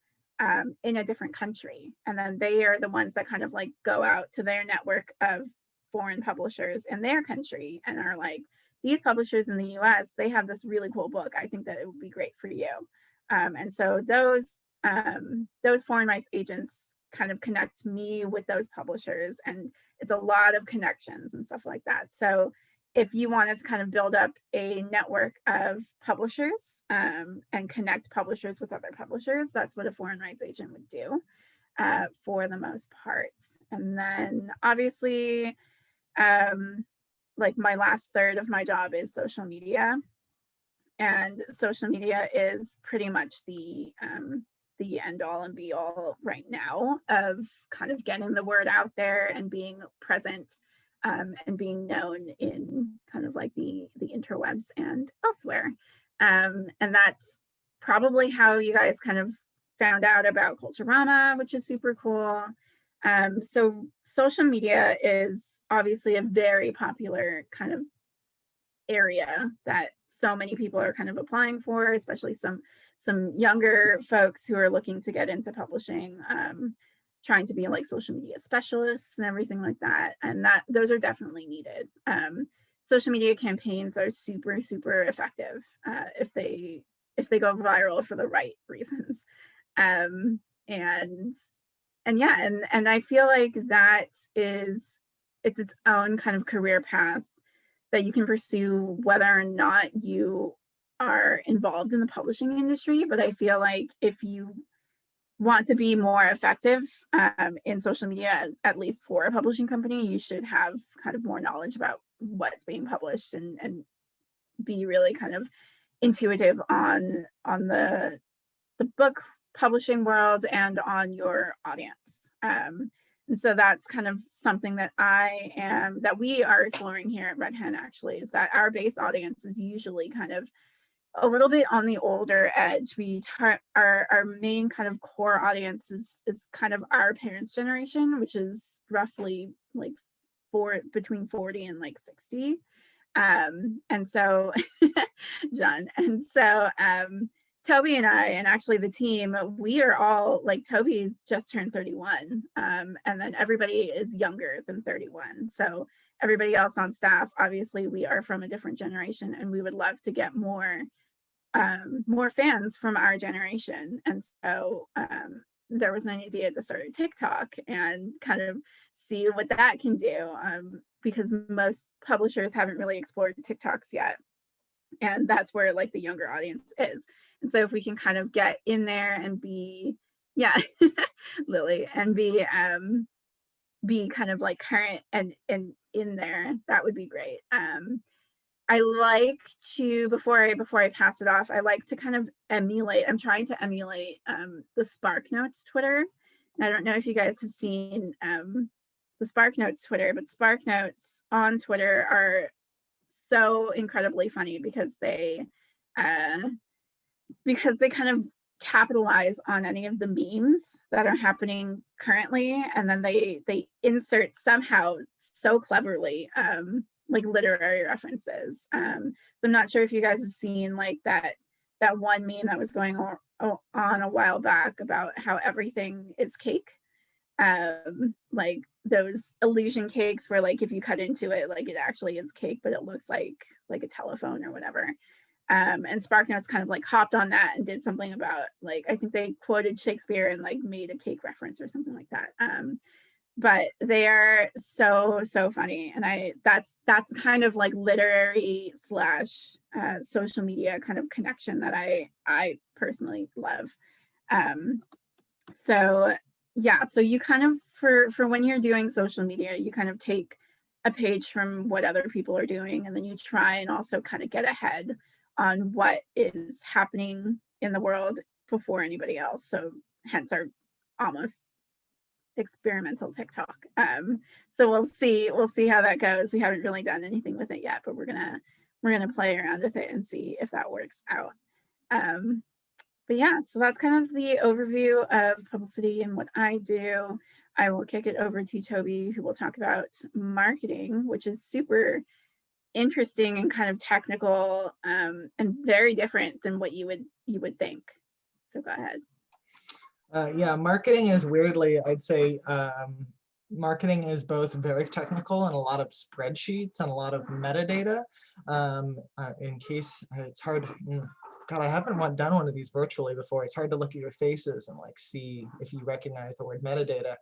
in a different country. And then they are the ones that kind of like go out to their network of foreign publishers in their country and are like, these publishers in the US, they have this really cool book. I think that it would be great for you. And so those foreign rights agents kind of connect me with those publishers, and it's a lot of connections and stuff like that. So if you wanted to kind of build up a network of publishers and connect publishers with other publishers, that's what a foreign rights agent would do for the most part. And then obviously, like my last third of my job is social media. And social media is pretty much the end all and be all right now of kind of getting the word out there and being present and being known in kind of like the interwebs and elsewhere. And that's probably how you guys kind of found out about Culturama, which is super cool. So social media is obviously a very popular kind of area that so many people are kind of applying for, especially some younger folks who are looking to get into publishing, trying to be like social media specialists and everything like that. And those are definitely needed. Social media campaigns are super, super effective if they go viral for the right reasons. And yeah, and I feel like that it's its own kind of career path that you can pursue whether or not you are involved in the publishing industry. But I feel like if you want to be more effective in social media, at least for a publishing company, you should have kind of more knowledge about what's being published and be really kind of intuitive on the book publishing world and on your audience. And so that's kind of something that we are exploring here at Red Hen, actually, is that our base audience is usually kind of a little bit on the older edge. Our main kind of core audience is kind of our parents' generation, which is roughly like between 40 and like 60. And so John, and so Tobi and I, and actually the team, we are all like, Tobi's just turned 31, and then everybody is younger than 31. So everybody else on staff, obviously we are from a different generation, and we would love to get more fans from our generation. And so there was an idea to start a TikTok and kind of see what that can do, because most publishers haven't really explored TikToks yet. And that's where like the younger audience is. And so if we can kind of get in there and be, yeah, Lily, and be kind of like current and in there, that would be great. I like to, before I pass it off, I like to kind of I'm trying to emulate the SparkNotes Twitter. And I don't know if you guys have seen the SparkNotes Twitter, but SparkNotes on Twitter are so incredibly funny because they kind of capitalize on any of the memes that are happening currently, and then they insert somehow so cleverly like literary references. So I'm not sure if you guys have seen like that one meme that was going on a while back about how everything is cake. Like those illusion cakes where like if you cut into it, like it actually is cake, but it looks like a telephone or whatever. And SparkNotes kind of like hopped on that and did something about like, I think they quoted Shakespeare and like made a cake reference or something like that. But they are so funny, and that's kind of like literary / social media kind of connection that I personally love. So yeah, so you kind of for when you're doing social media, you kind of take a page from what other people are doing, and then you try and also kind of get ahead on what is happening in the world before anybody else. So hence our almost experimental TikTok. So we'll see how that goes. We haven't really done anything with it yet, but we're gonna play around with it and see if that works out. But yeah, so that's kind of the overview of publicity and what I do. I will kick it over to Tobi, who will talk about marketing, which is super interesting and kind of technical, and very different than what you would think. So go ahead. Yeah, marketing is weirdly, I'd say, marketing is both very technical and a lot of spreadsheets and a lot of metadata. In case it's hard, God, I haven't done one of these virtually before. It's hard to look at your faces and like see if you recognize the word metadata.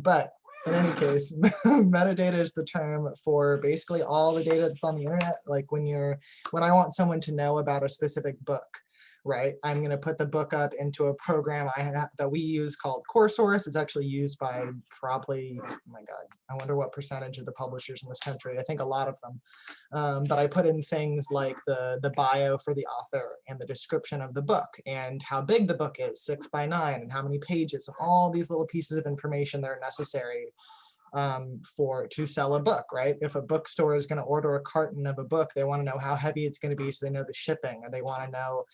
But in any case, metadata is the term for basically all the data that's on the internet. Like when I want someone to know about a specific book, right? I'm going to put the book up into a program that we use called CoreSource. It's actually used by probably, oh my God, I wonder what percentage of the publishers in this country. I think a lot of them. But I put in things like the bio for the author and the description of the book and how big the book is, 6 by 9, and how many pages, and all these little pieces of information that are necessary to sell a book, right? If a bookstore is going to order a carton of a book, they want to know how heavy it's going to be so they know the shipping, or they want to know,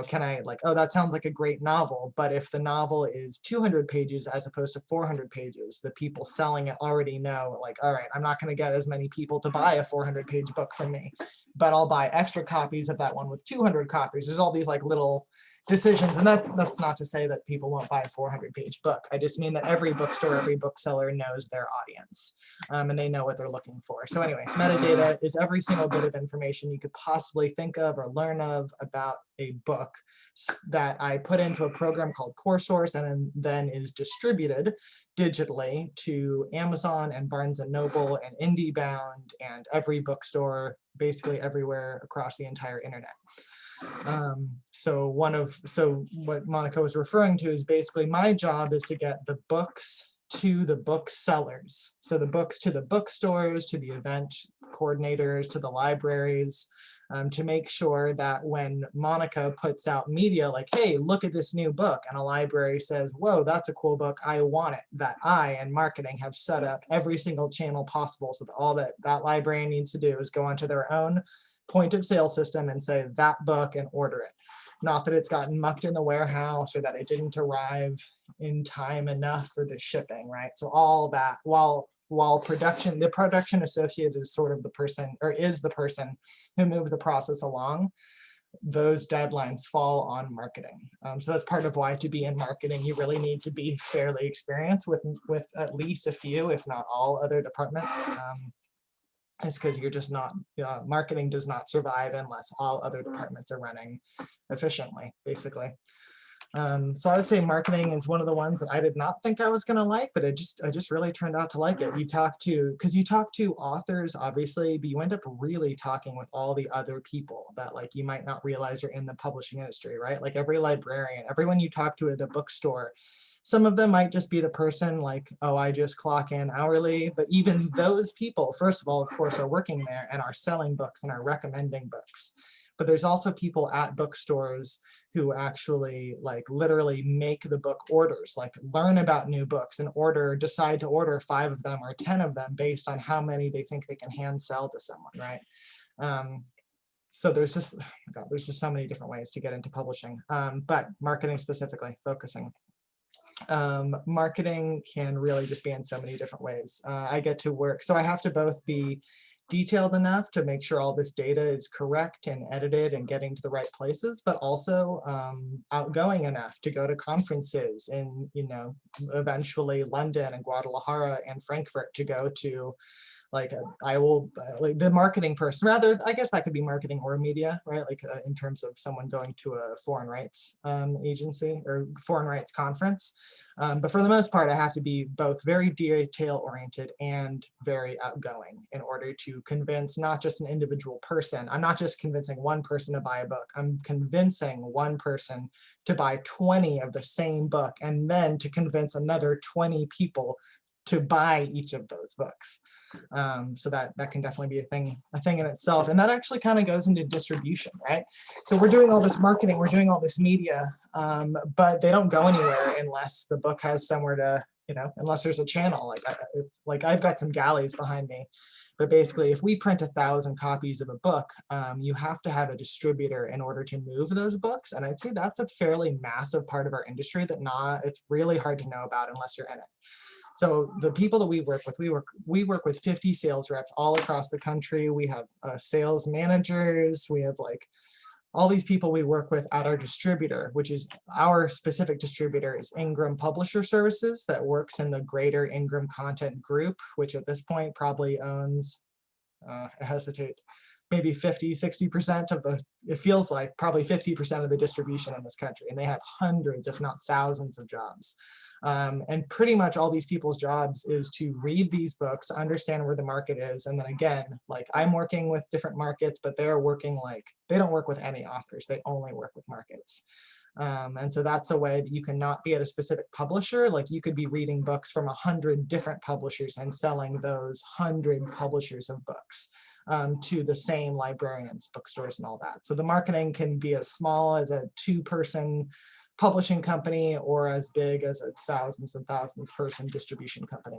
can I oh, that sounds like a great novel, but if the novel is 200 pages as opposed to 400 pages, the people selling it already know, like, all right, I'm not going to get as many people to buy a 400-page book from me, but I'll buy extra copies of that one with 200 copies. There's all these like little decisions, and that's not to say that people won't buy a 400-page book. I just mean that every bookstore, every bookseller knows their audience, and they know what they're looking for. So anyway, metadata is every single bit of information you could possibly think of or learn of about a book that I put into a program called CoreSource, and then is distributed digitally to Amazon and Barnes and Noble and IndieBound and every bookstore basically everywhere across the entire internet. So what Monica was referring to is basically my job is to get the books to the booksellers. So the books to the bookstores, to the event coordinators, to the libraries, to make sure that when Monica puts out media like, hey, look at this new book, and a library says, whoa, that's a cool book, I want it, that I and marketing have set up every single channel possible so that all that librarian needs to do is go onto their own point of sale system and say that book and order it. Not that it's gotten mucked in the warehouse or that it didn't arrive in time enough for the shipping, right? So all that, while the production associate is sort of the person, or is the person who moved the process along, those deadlines fall on marketing. So that's part of why to be in marketing, you really need to be fairly experienced with at least a few, if not all, other departments. It's because you're just not, marketing does not survive unless all other departments are running efficiently, basically. So I would say marketing is one of the ones that I did not think I was going to like, but I just really turned out to like it. You talk to authors, obviously, but you end up really talking with all the other people that like you might not realize are in the publishing industry, right? Like every librarian, everyone you talk to at a bookstore, some of them might just be the person like, oh, I just clock in hourly. But even those people, first of all, of course, are working there and are selling books and are recommending books, but there's also people at bookstores who actually like literally make the book orders, like learn about new books and decide to order 5 of them or 10 of them based on how many they think they can hand sell to someone, right? So there's just, oh God, there's just so many different ways to get into publishing, but marketing specifically, focusing. Marketing can really just be in so many different ways. I get to work, so I have to both be detailed enough to make sure all this data is correct and edited and getting to the right places, but also outgoing enough to go to conferences in, you know, eventually London and Guadalajara and Frankfurt, to go to like I will like the marketing person, rather, I guess that could be marketing or media, right? Like in terms of someone going to a foreign rights agency or foreign rights conference. But for the most part, I have to be both very detail oriented and very outgoing in order to convince not just an individual person. I'm not just convincing one person to buy a book. I'm convincing one person to buy 20 of the same book, and then to convince another 20 people to buy each of those books. So that can definitely be a thing in itself. And that actually kind of goes into distribution, right? So we're doing all this marketing, we're doing all this media, but they don't go anywhere unless the book has somewhere to, you know, unless there's a channel. Like I've got some galleys behind me, but basically if we print 1,000 copies of a book, you have to have a distributor in order to move those books. And I'd say that's a fairly massive part of our industry that it's really hard to know about unless you're in it. So the people that we work with, we work with 50 sales reps all across the country. We have sales managers. We have like all these people we work with at our distributor, which is our specific distributor is Ingram Publisher Services, that works in the greater Ingram Content Group, which at this point probably owns, I hesitate, maybe 50–60% of the, it feels like probably 50% of the distribution in this country. And they have hundreds, if not thousands of jobs. And pretty much all these people's jobs is to read these books, understand where the market is. And then again, like I'm working with different markets, but they're working like, they don't work with any authors. They only work with markets. And so that's a way that you cannot be at a specific publisher. Like you could be reading books from 100 different publishers and selling those 100 publishers of books to the same librarians, bookstores, and all that. So the marketing can be as small as a 2-person publishing company or as big as a thousands and thousands person distribution company.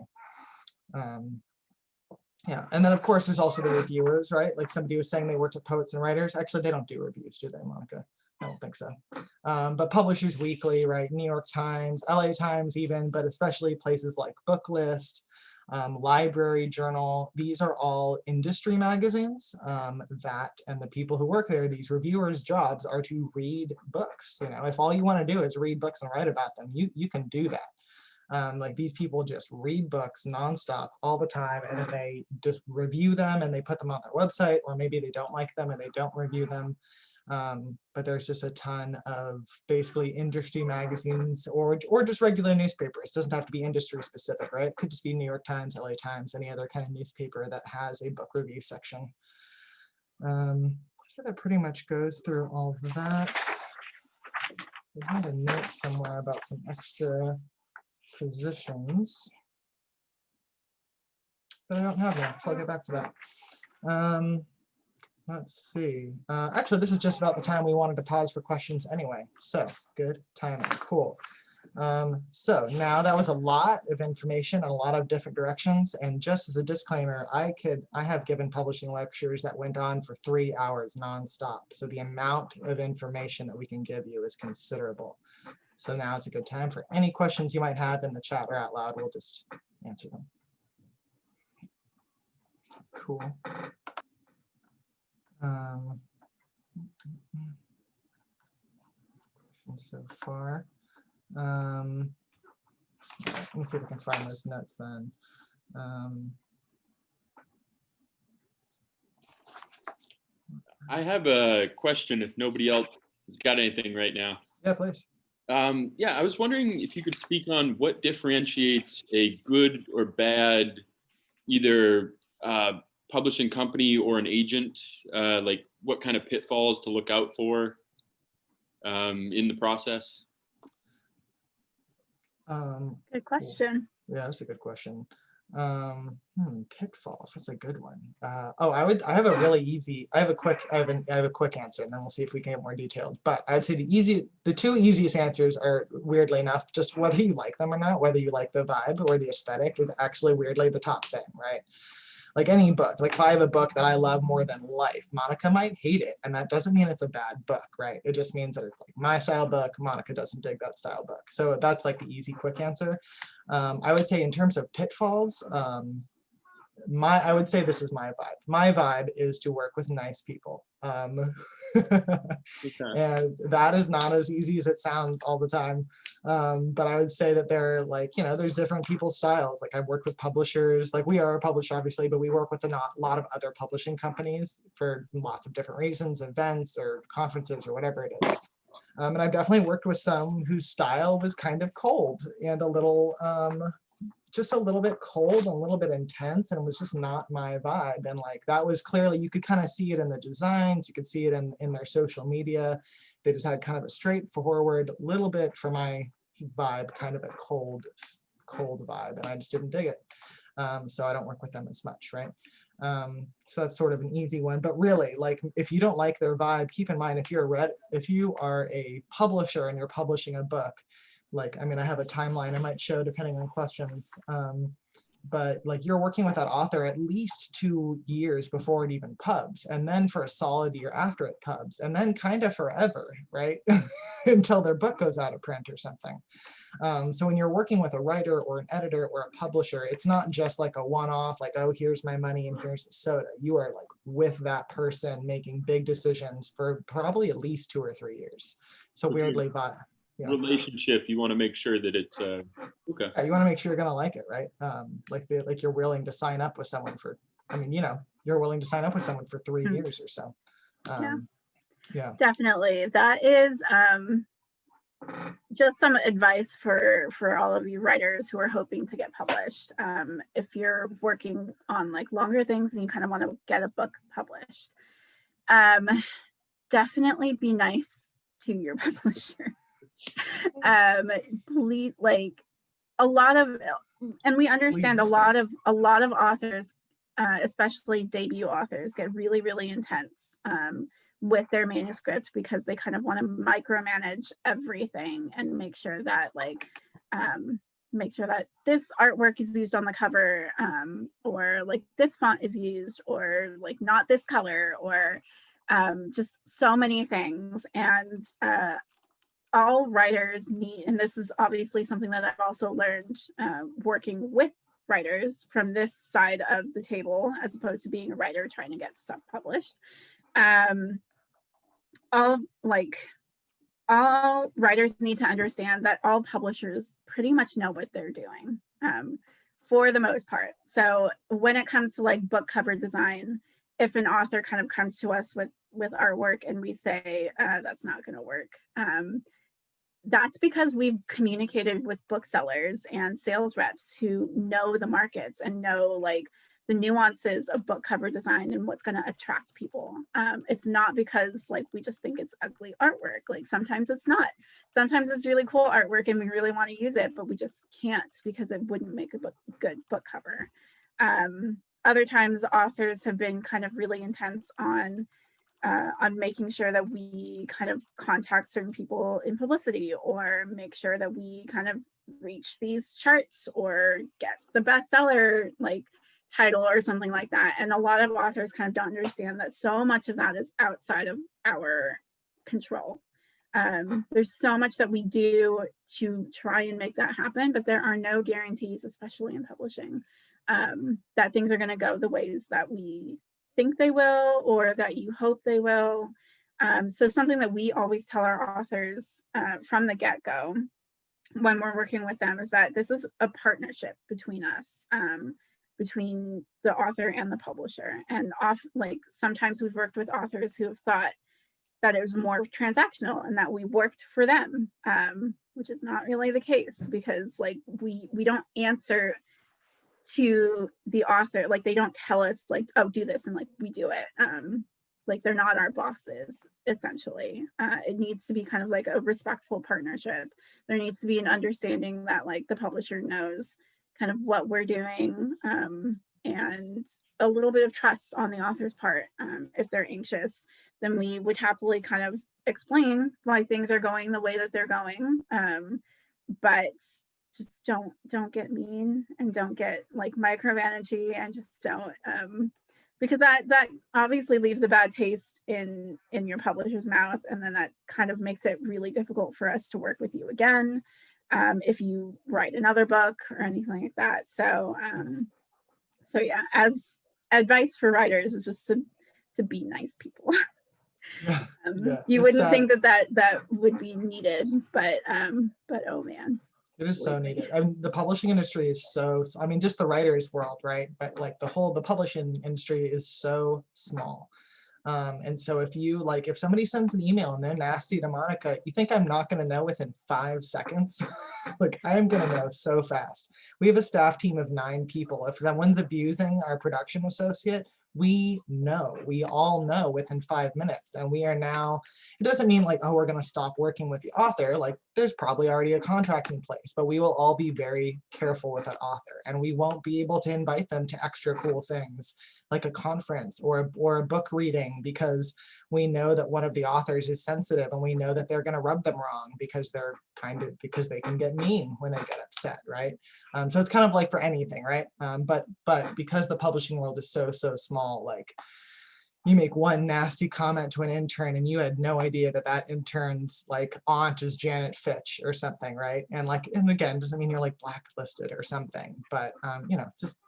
Yeah, and then of course there's also the reviewers, right? Like somebody was saying they worked at Poets and Writers. Actually, they don't do reviews, do they, Monica? I don't think so. But Publishers Weekly, right? New York Times, LA Times even, but especially places like Booklist, Library Journal. These are all industry magazines that, and the people who work there, these reviewers' jobs are to read books. You know, if all you want to do is read books and write about them, you can do that. Like these people just read books nonstop all the time, and then they just review them and they put them on their website, or maybe they don't like them and they don't review them. But there's just a ton of basically industry magazines or just regular newspapers. It doesn't have to be industry specific, right? It could just be New York Times, LA Times, any other kind of newspaper that has a book review section. So that pretty much goes through all of that. I had a note somewhere about some extra positions, but I don't have that, so I'll get back to that. Let's see. Actually, this is just about the time we wanted to pause for questions anyway. So good timing. Cool. So now that was a lot of information and a lot of different directions. And just as a disclaimer, I have given publishing lectures that went on for 3 hours nonstop. So the amount of information that we can give you is considerable. So now is a good time for any questions you might have in the chat or out loud. We'll just answer them. Cool. So far. Let me see if I can find those notes then. I have a question if nobody else has got anything right now. Yeah, please. Yeah, I was wondering if you could speak on what differentiates a good or bad either publishing company or an agent, like what kind of pitfalls to look out for in the process? Good question. Yeah, that's a good question. Pitfalls. That's a good one. I have a really easy. I have a quick answer, and then we'll see if we can get more detailed. But I'd say the two easiest answers are, weirdly enough, just whether you like them or not, whether you like the vibe or the aesthetic is actually weirdly the top thing, right? Like any book, like if I have a book that I love more than life, Monica might hate it, and that doesn't mean it's a bad book, right? It just means that it's like my style book. Monica doesn't dig that style book. So that's like the easy, quick answer. I would say in terms of pitfalls, I would say this is my vibe. My vibe is to work with nice people. And that is not as easy as it sounds all the time. But I would say that there are, like, there's different people's styles. Like I've worked with publishers, like we are a publisher obviously, but we work with a lot of other publishing companies for lots of different reasons, events or conferences or whatever it is. And I've definitely worked with some whose style was kind of cold and a little, just a little bit cold and a little bit intense, and it was just not my vibe. And like that was clearly, you could kind of see it in the designs, you could see it in their social media. They just had kind of a straightforward, little bit, for my vibe, kind of a cold vibe, and I just didn't dig it. So I don't work with them as much, right? So that's sort of an easy one. But really, like, if you don't like their vibe, keep in mind, if you are a publisher and you're publishing a book, like, I mean, I have a timeline I might show depending on questions. But like, you're working with that author at least 2 years before it even pubs, and then for a solid year after it pubs, and then kind of forever, right? Until their book goes out of print or something. So when you're working with a writer or an editor or a publisher, it's not just like a one-off, like, oh, here's my money and here's the soda. You are like with that person making big decisions for probably at least 2 or 3 years. So weirdly, yeah. Relationship, you want to make sure that it's okay. Yeah, you want to make sure you're gonna like it, right? Like you're willing to sign up with someone for, I mean, you're willing to sign up with someone for 3 years or so. Yeah, definitely. That is just some advice for all of you writers who are hoping to get published. If you're working on like longer things and you kind of want to get a book published, definitely be nice to your publisher. Please, like, a lot of, and we understand a lot of authors, especially debut authors, get really, really intense with their manuscript because they kind of want to micromanage everything and make sure that this artwork is used on the cover, or like this font is used, or like not this color, or just so many things. And all writers need, and this is obviously something that I've also learned working with writers from this side of the table, as opposed to being a writer trying to get stuff published. All writers need to understand that all publishers pretty much know what they're doing, for the most part. So when it comes to like book cover design, if an author kind of comes to us with our work and we say that's not going to work, that's because we've communicated with booksellers and sales reps who know the markets and know like the nuances of book cover design and what's going to attract people. It's not because like we just think it's ugly artwork. Like sometimes it's not. Sometimes it's really cool artwork and we really want to use it, but we just can't because it wouldn't make a good book cover. Other times authors have been kind of really intense on making sure that we kind of contact certain people in publicity, or make sure that we kind of reach these charts or get the bestseller like title or something like that. And a lot of authors kind of don't understand that so much of that is outside of our control. There's so much that we do to try and make that happen, but there are no guarantees, especially in publishing, that things are going to go the ways that we think they will or that you hope they will. So something that we always tell our authors from the get-go when we're working with them is that this is a partnership between us, between the author and the publisher. And like sometimes we've worked with authors who have thought that it was more transactional and that we worked for them, which is not really the case, because like we don't answer to the author, like they don't tell us like, oh, do this, and like we do it. Like they're not our bosses, essentially. It needs to be kind of like a respectful partnership. There needs to be an understanding that like the publisher knows kind of what we're doing, and a little bit of trust on the author's part. If they're anxious, then we would happily kind of explain why things are going the way that they're going, but just don't get mean, and don't get like micromanagey, and just don't, because that obviously leaves a bad taste in your publisher's mouth, and then that kind of makes it really difficult for us to work with you again, if you write another book or anything like that. So yeah, as advice for writers is just to be nice people. Yeah, yeah, You it's wouldn't think that would be needed, but oh man. it is so needed. I mean, the publishing industry is I mean, just the writers world, right? But like the publishing industry is so small. And so if somebody sends an email and they're nasty to Monica, you think I'm not going to know within 5 seconds? Like, I am going to know so fast. We have a staff team of 9 people. If someone's abusing our production associate, we all know within 5 minutes. And we are now, it doesn't mean like, oh, we're going to stop working with the author. Like, there's probably already a contract in place, but we will all be very careful with that author. And we won't be able to invite them to extra cool things like a conference or a book reading, because we know that one of the authors is sensitive, and we know that they're going to rub them wrong because because they can get mean when they get upset, right? So it's kind of like for anything, right? But because the publishing world is so small, like, you make one nasty comment to an intern and you had no idea that intern's like aunt is Janet Fitch or something, right? And again, doesn't mean you're like blacklisted or something, but just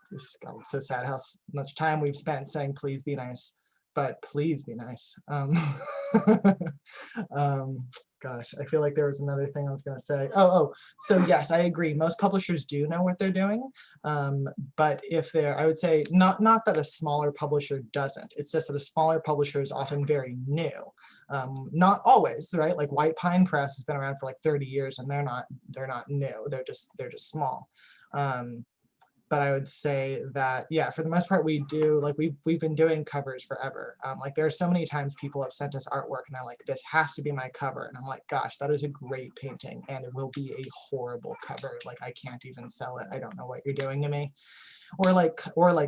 God, it's so sad how much time we've spent saying please be nice, but please be nice. Gosh, I feel like there was another thing I was going to say. So yes, I agree. Most publishers do know what they're doing, but I would say not that a smaller publisher doesn't. It's just that a smaller publisher is often very new. Not always, right? Like White Pine Press has been around for like 30 years, and they're not new. They're just small. But I would say that, yeah, for the most part, we do, like, we've been doing covers forever. Like, there are so many times people have sent us artwork and they're like, this has to be my cover. And I'm like, gosh, that is a great painting, and it will be a horrible cover. Like, I can't even sell it. I don't know what you're doing to me. Or like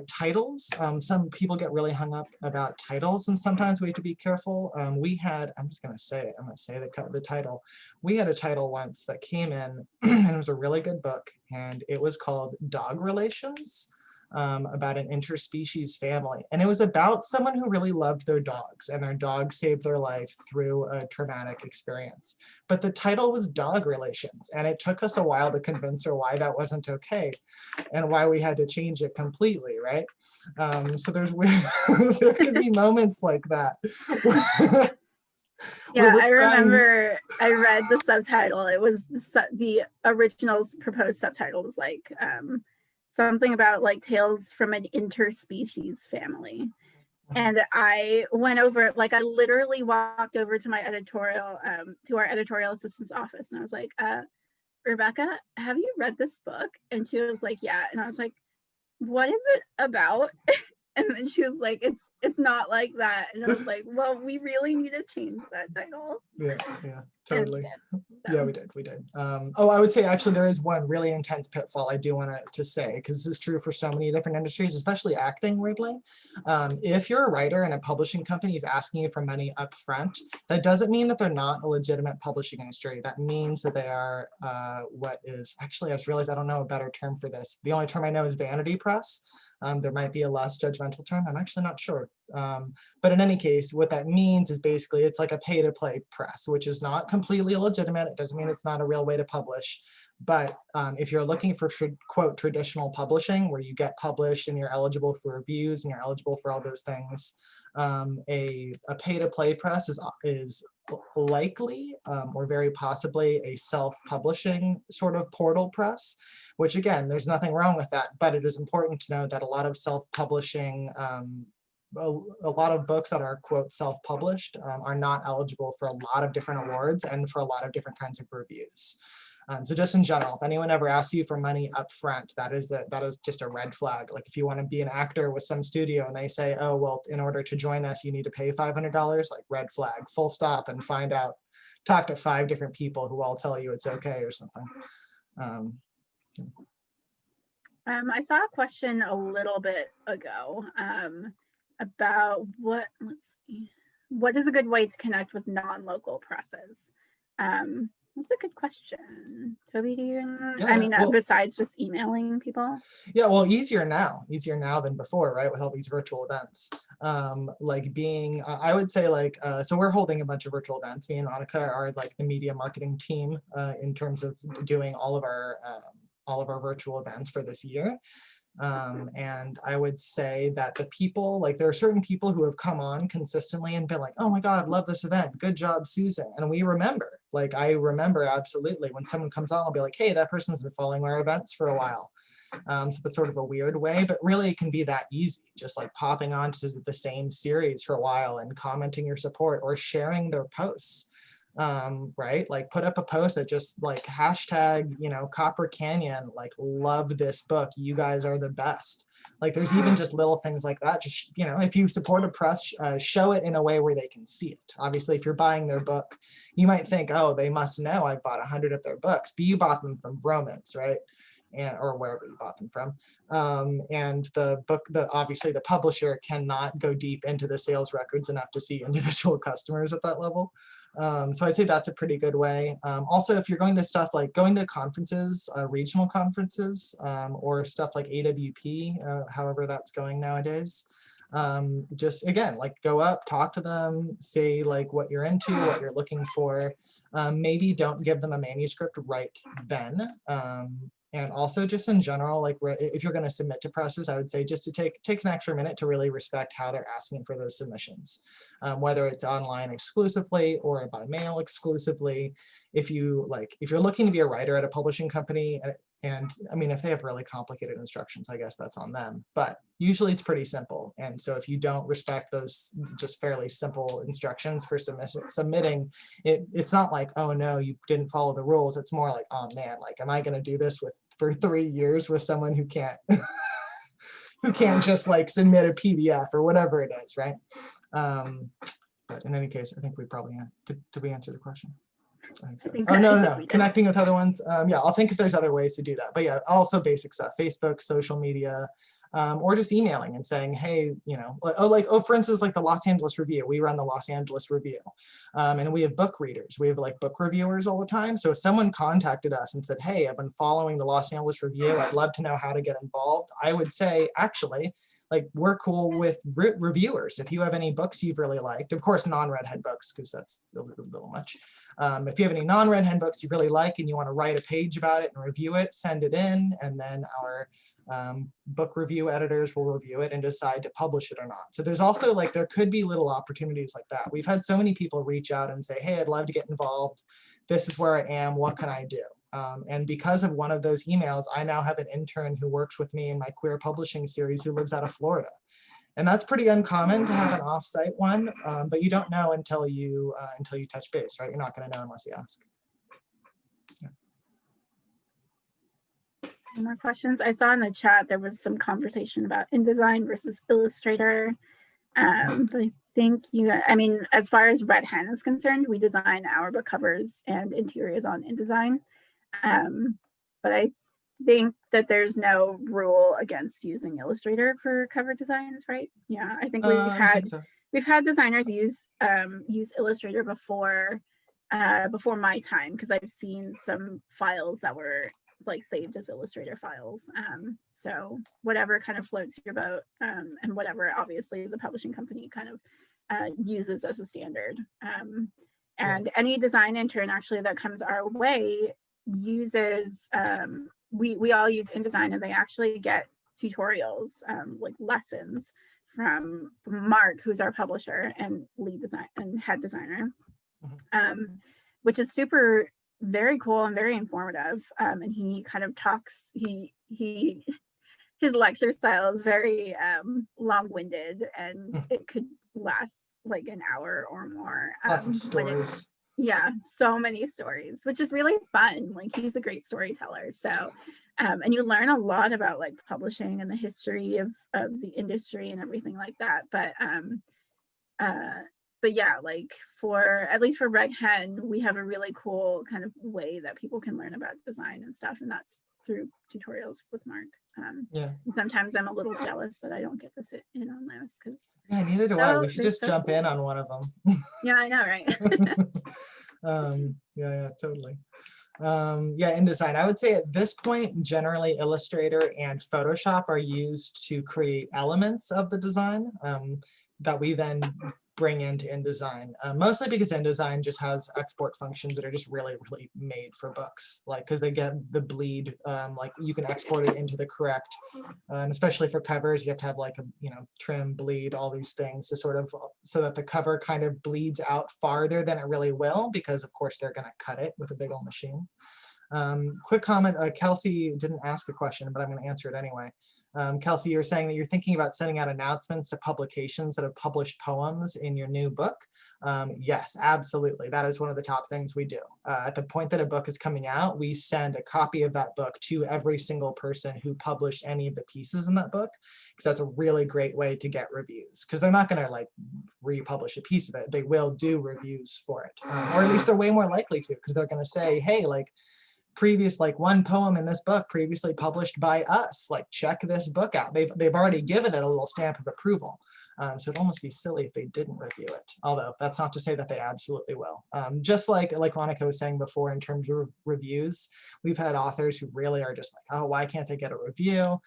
titles. Some people get really hung up about titles, and sometimes we have to be careful. I'm just going to say it. I'm going to say the title. We had a title once that came in, and it was a really good book, and it was called Dog Relations, about an interspecies family. And it was about someone who really loved their dogs, and their dog saved their life through a traumatic experience. But the title was Dog Relations, and it took us a while to convince her why that wasn't okay, and why we had to change it completely, right? So there could be moments like that. Yeah, I remember I read the subtitle. It was the original's proposed subtitle was like something about like tales from an interspecies family. And I went over, like, I literally walked over to my editorial, to our editorial assistant's office, and I was like, Rebecca, have you read this book? And she was like, yeah. And I was like, what is it about? And then she was like, it's not like that. And I was like, well, we really need to change that title. Yeah, totally. Yeah, we did. I would say actually there is one really intense pitfall I do want to say, because this is true for so many different industries, especially acting, weirdly. If you're a writer and a publishing company is asking you for money up front, that doesn't mean that they're not a legitimate publishing industry. That means that they are actually, I just realized I don't know a better term for this. The only term I know is vanity press. There might be a less judgmental term. I'm actually not sure. But in any case, what that means is basically it's like a pay-to-play press, which is not completely illegitimate. It doesn't mean it's not a real way to publish. But if you're looking for, quote, traditional publishing, where you get published and you're eligible for reviews and you're eligible for all those things, a pay-to-play press is likely or very possibly a self-publishing sort of portal press, which again, there's nothing wrong with that, but it is important to know that a lot of self-publishing, a lot of books that are, quote, self-published are not eligible for a lot of different awards and for a lot of different kinds of reviews. So just in general, if anyone ever asks you for money up front, that is just a red flag. Like if you want to be an actor with some studio and they say, oh, well, in order to join us, you need to pay $500, like red flag, full stop, and find out, talk to 5 different people who all tell you it's okay or something. I saw a question a little bit ago about let's see, what is a good way to connect with non-local presses? That's a good question. Toby, do you? I mean, well, besides just emailing people. Yeah, well, easier now than before, right? With all these virtual events. Like being, I would say like, so we're holding a bunch of virtual events. Me and Monica are like the media marketing team in terms of doing all of our virtual events for this year. And I would say that the people, like there are certain people who have come on consistently and been like, oh my God, love this event. Good job, Susan. And we remember, like I remember absolutely when someone comes on, I'll be like, hey, that person's been following our events for a while. So that's sort of a weird way, but really it can be that easy, just like popping onto the same series for a while and commenting your support or sharing their posts. Right? Like put up a post that just like hashtag, Copper Canyon, like love this book. You guys are the best. Like there's even just little things like that. Just, if you support a press, show it in a way where they can see it. Obviously, if you're buying their book, you might think, oh, they must know I bought 100 of their books, but you bought them from Romans, right? Or wherever you bought them from. And the book, obviously the publisher cannot go deep into the sales records enough to see individual customers at that level. So I'd say that's a pretty good way. Also, if you're going to stuff like going to conferences, regional conferences, or stuff like AWP, however that's going nowadays, just again, like go up, talk to them, say like what you're into, what you're looking for. Maybe don't give them a manuscript right then. And also just in general, like if you're going to submit to presses, I would say just to take an extra minute to really respect how they're asking for those submissions, whether it's online exclusively or by mail exclusively. If you're looking to be a writer at a publishing company, and I mean, if they have really complicated instructions, I guess that's on them, but usually it's pretty simple. And so if you don't respect those just fairly simple instructions for submitting, it's not like, oh no, you didn't follow the rules. It's more like, oh man, like, am I going to do this for 3 years with someone who can't who can't just like submit a PDF or whatever it is, right? But in any case, I think we probably did we answer the question? I think so. No. Connecting with other ones. Yeah, I'll think if there's other ways to do that. But yeah, also basic stuff, Facebook, social media, or just emailing and saying, hey, for instance, like the Los Angeles Review. We run the Los Angeles Review. And we have book readers. We have like book reviewers all the time. So if someone contacted us and said, hey, I've been following the Los Angeles Review, I'd love to know how to get involved, I would say, actually, like we're cool with reviewers. If you have any books you've really liked, of course, non-Red Hen books, because that's a little much. If you have any non-Red Hen books you really like and you want to write a page about it and review it, send it in, and then our book review editors will review it and decide to publish it or not. So there's also like, there could be little opportunities like that. We've had so many people reach out and say, hey, I'd love to get involved. This is where I am. What can I do? And because of one of those emails, I now have an intern who works with me in my queer publishing series who lives out of Florida. And that's pretty uncommon to have an offsite one, but you don't know until you touch base, right? You're not going to know unless you ask. Yeah. Any more questions? I saw in the chat there was some conversation about InDesign versus Illustrator. But I think as far as Red Hen is concerned, we design our book covers and interiors on InDesign. But I think that there's no rule against using Illustrator for cover designs, right? Yeah, I think we've had designers use Illustrator before my time, because I've seen some files that were like saved as Illustrator files. So whatever kind of floats your boat, and whatever obviously the publishing company kind of uses as a standard. And any design intern actually that comes our way uses, we all use InDesign, and they actually get tutorials, like lessons from Mark, who's our publisher and lead design and head designer, which is very cool and very informative. And he kind of talks, his lecture style is very long-winded, and it could last like an hour or more. Lots of stories. Yeah, so many stories, which is really fun. Like, he's a great storyteller. So, and you learn a lot about like publishing and the history of the industry and everything like that. But yeah, like at least for Red Hen, we have a really cool kind of way that people can learn about design and stuff. And that's through tutorials with Mark. Yeah. And sometimes I'm a little jealous that I don't get to sit in on those because Yeah, neither do I. Oh, We should they're just so jump cool. in on one of them. yeah, I know, right? Yeah, totally. Yeah, InDesign. I would say at this point, generally Illustrator and Photoshop are used to create elements of the design that we then bring into InDesign. Mostly because InDesign just has export functions that are just really, really made for books. Like, because they get the bleed, like you can export it into the correct, and especially for covers, you have to have like a, trim, bleed, all these things to sort of, so that the cover kind of bleeds out farther than it really will, because of course they're going to cut it with a big old machine. Quick comment, Kelsey didn't ask a question, but I'm going to answer it anyway. Kelsey, you're saying that you're thinking about sending out announcements to publications that have published poems in your new book. Yes, absolutely. That is one of the top things we do. At the point that a book is coming out, we send a copy of that book to every single person who published any of the pieces in that book, because that's a really great way to get reviews, because they're not going to like republish a piece of it. They will do reviews for it, or at least they're way more likely to, because they're going to say, hey, like, previous, like one poem in this book previously published by us, like check this book out. They've already given it a little stamp of approval. So it'd almost be silly if they didn't review it. Although that's not to say that they absolutely will. Just like Monica was saying before, in terms of reviews, we've had authors who really are just like, oh, why can't I get a review?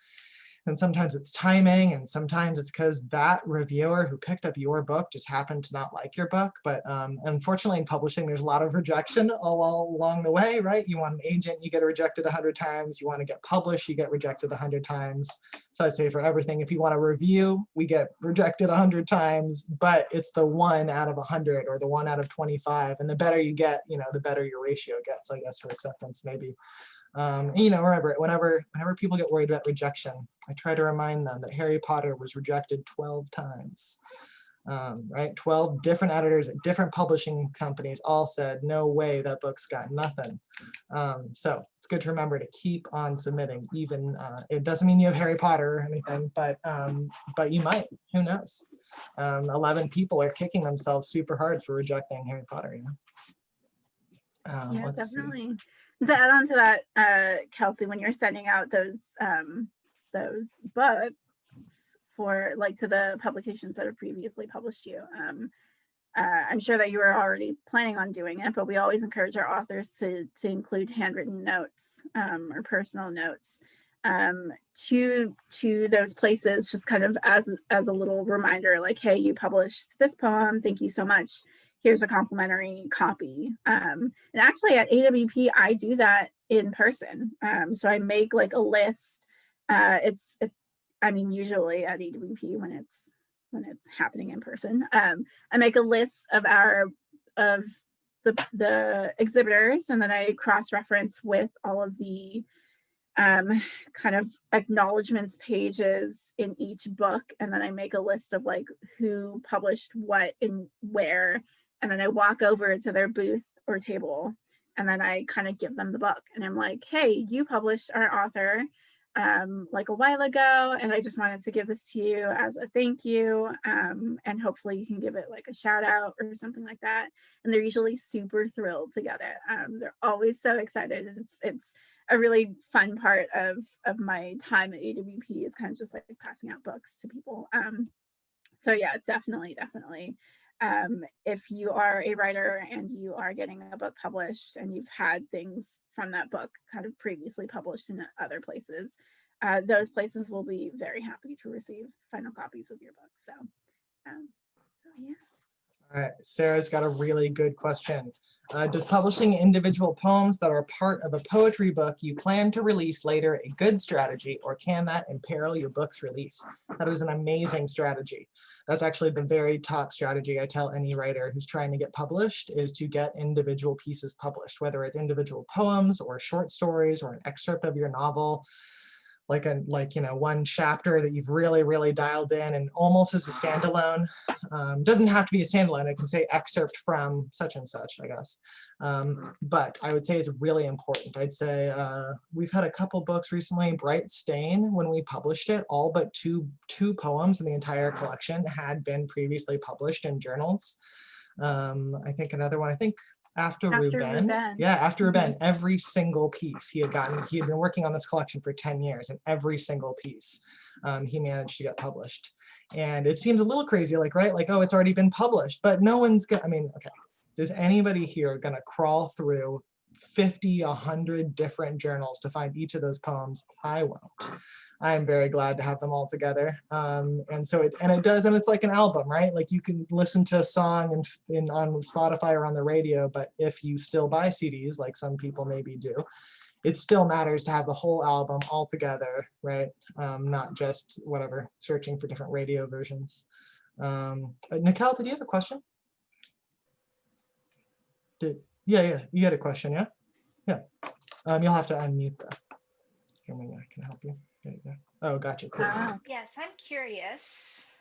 And sometimes it's timing, and sometimes it's because that reviewer who picked up your book just happened to not like your book. But unfortunately, in publishing, there's a lot of rejection all along the way, right? You want an agent, you get rejected 100 times. You want to get published, you get rejected 100 times. So I'd say for everything, if you want a review, we get rejected 100 times, but it's the 1 out of 100 or the 1 out of 25. And the better you get, the better your ratio gets, I guess, for acceptance, maybe. And, remember, whenever people get worried about rejection, I try to remind them that Harry Potter was rejected 12 times, right? 12 different editors at different publishing companies all said, no way, that book's got nothing. So it's good to remember to keep on submitting. Even it doesn't mean you have Harry Potter or anything, but you might. Who knows? 11 people are kicking themselves super hard for rejecting Harry Potter. Yeah, Let's see. definitely. To add on to that, Kelsey, when you're sending out those books for like to the publications that have previously published you, I'm sure that you were already planning on doing it, but we always encourage our authors to include handwritten notes or personal notes to those places, just kind of as a little reminder, like, hey, you published this poem, thank you so much. Here's a complimentary copy. And actually at AWP, I do that in person. So I make like a list. Usually at AWP when it's happening in person, I make a list of the exhibitors, and then I cross-reference with all of the kind of acknowledgements pages in each book, and then I make a list of like who published what and where, and then I walk over to their booth or table, and then I kind of give them the book, and I'm like, hey, you published our author like a while ago, and I just wanted to give this to you as a thank you, and hopefully you can give it like a shout out or something like that. And they're usually super thrilled to get it. They're always so excited, and it's a really fun part of my time at AWP is kind of just like passing out books to people. So yeah, definitely. If you are a writer and you are getting a book published and you've had things from that book kind of previously published in other places, those places will be very happy to receive final copies of your book. So yeah. All right, Sarah's got a really good question. Does publishing individual poems that are part of a poetry book you plan to release later a good strategy, or can that imperil your book's release? That is an amazing strategy. That's actually the very top strategy I tell any writer who's trying to get published, is to get individual pieces published, whether it's individual poems or short stories or an excerpt of your novel. Like one chapter that you've really dialed in and almost as a standalone. Doesn't have to be a standalone. It can say excerpt from such and such, I guess. But I would say it's really important. I'd say we've had a couple books recently. Bright Stain, when we published it, all but two poems in the entire collection had been previously published in journals. I think another one, I think After After Ruben, Ruben. yeah, after Mhm. Ruben, every single piece he had been working on this collection for 10 years, and every single piece he managed to get published. And it seems a little crazy, like, right? Like, oh, it's already been published, but no one's gonna, I mean, okay. Is anybody here gonna crawl through 50, 100 different journals to find each of those poems? I won't. I'm very glad to have them all together. And so it does, and it's like an album, right? Like you can listen to a song on Spotify or on the radio, but if you still buy CDs, like some people maybe do, it still matters to have the whole album all together, right? Not just whatever, searching for different radio versions. Nikhil, did you have a question? Yeah, you had a question, yeah? Yeah. You'll have to unmute that. Here, maybe I can help you. There you go. Oh, gotcha, cool. Ah, Yes, I'm curious.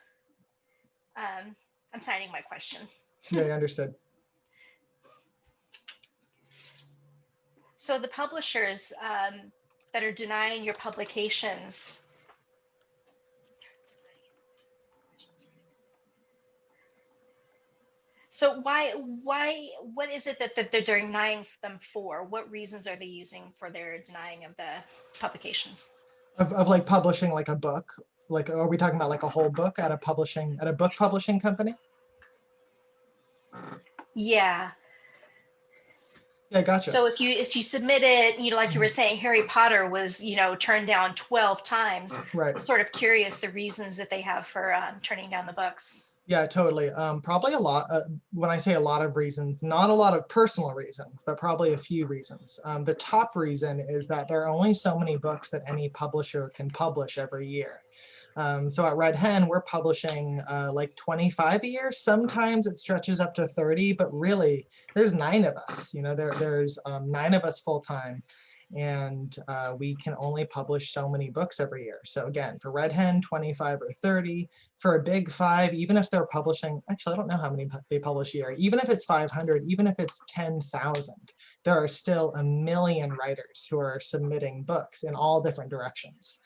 I'm signing my question. Yeah, I understood. So the publishers that are denying your publications, so what is it that they're denying them for? What reasons are they using for their denying of the publications? Of like publishing like a book? Like, are we talking about like a whole book at a book publishing company? Yeah. Yeah, gotcha. So if you submit it, like you were saying, Harry Potter was, turned down 12 times. Right. I'm sort of curious the reasons that they have for turning down the books. Yeah, totally. Probably a lot. When I say a lot of reasons, not a lot of personal reasons, but probably a few reasons. The top reason is that there are only so many books that any publisher can publish every year. So at Red Hen, we're publishing like 25 a year. Sometimes it stretches up to 30, but really there's 9 of us. There's 9 of us full time. And we can only publish so many books every year. So again, for Red Hen, 25 or 30. For a big 5, even if they're publishing, actually, I don't know how many they publish a year. Even if it's 500, even if it's 10,000, there are still a million writers who are submitting books in all different directions.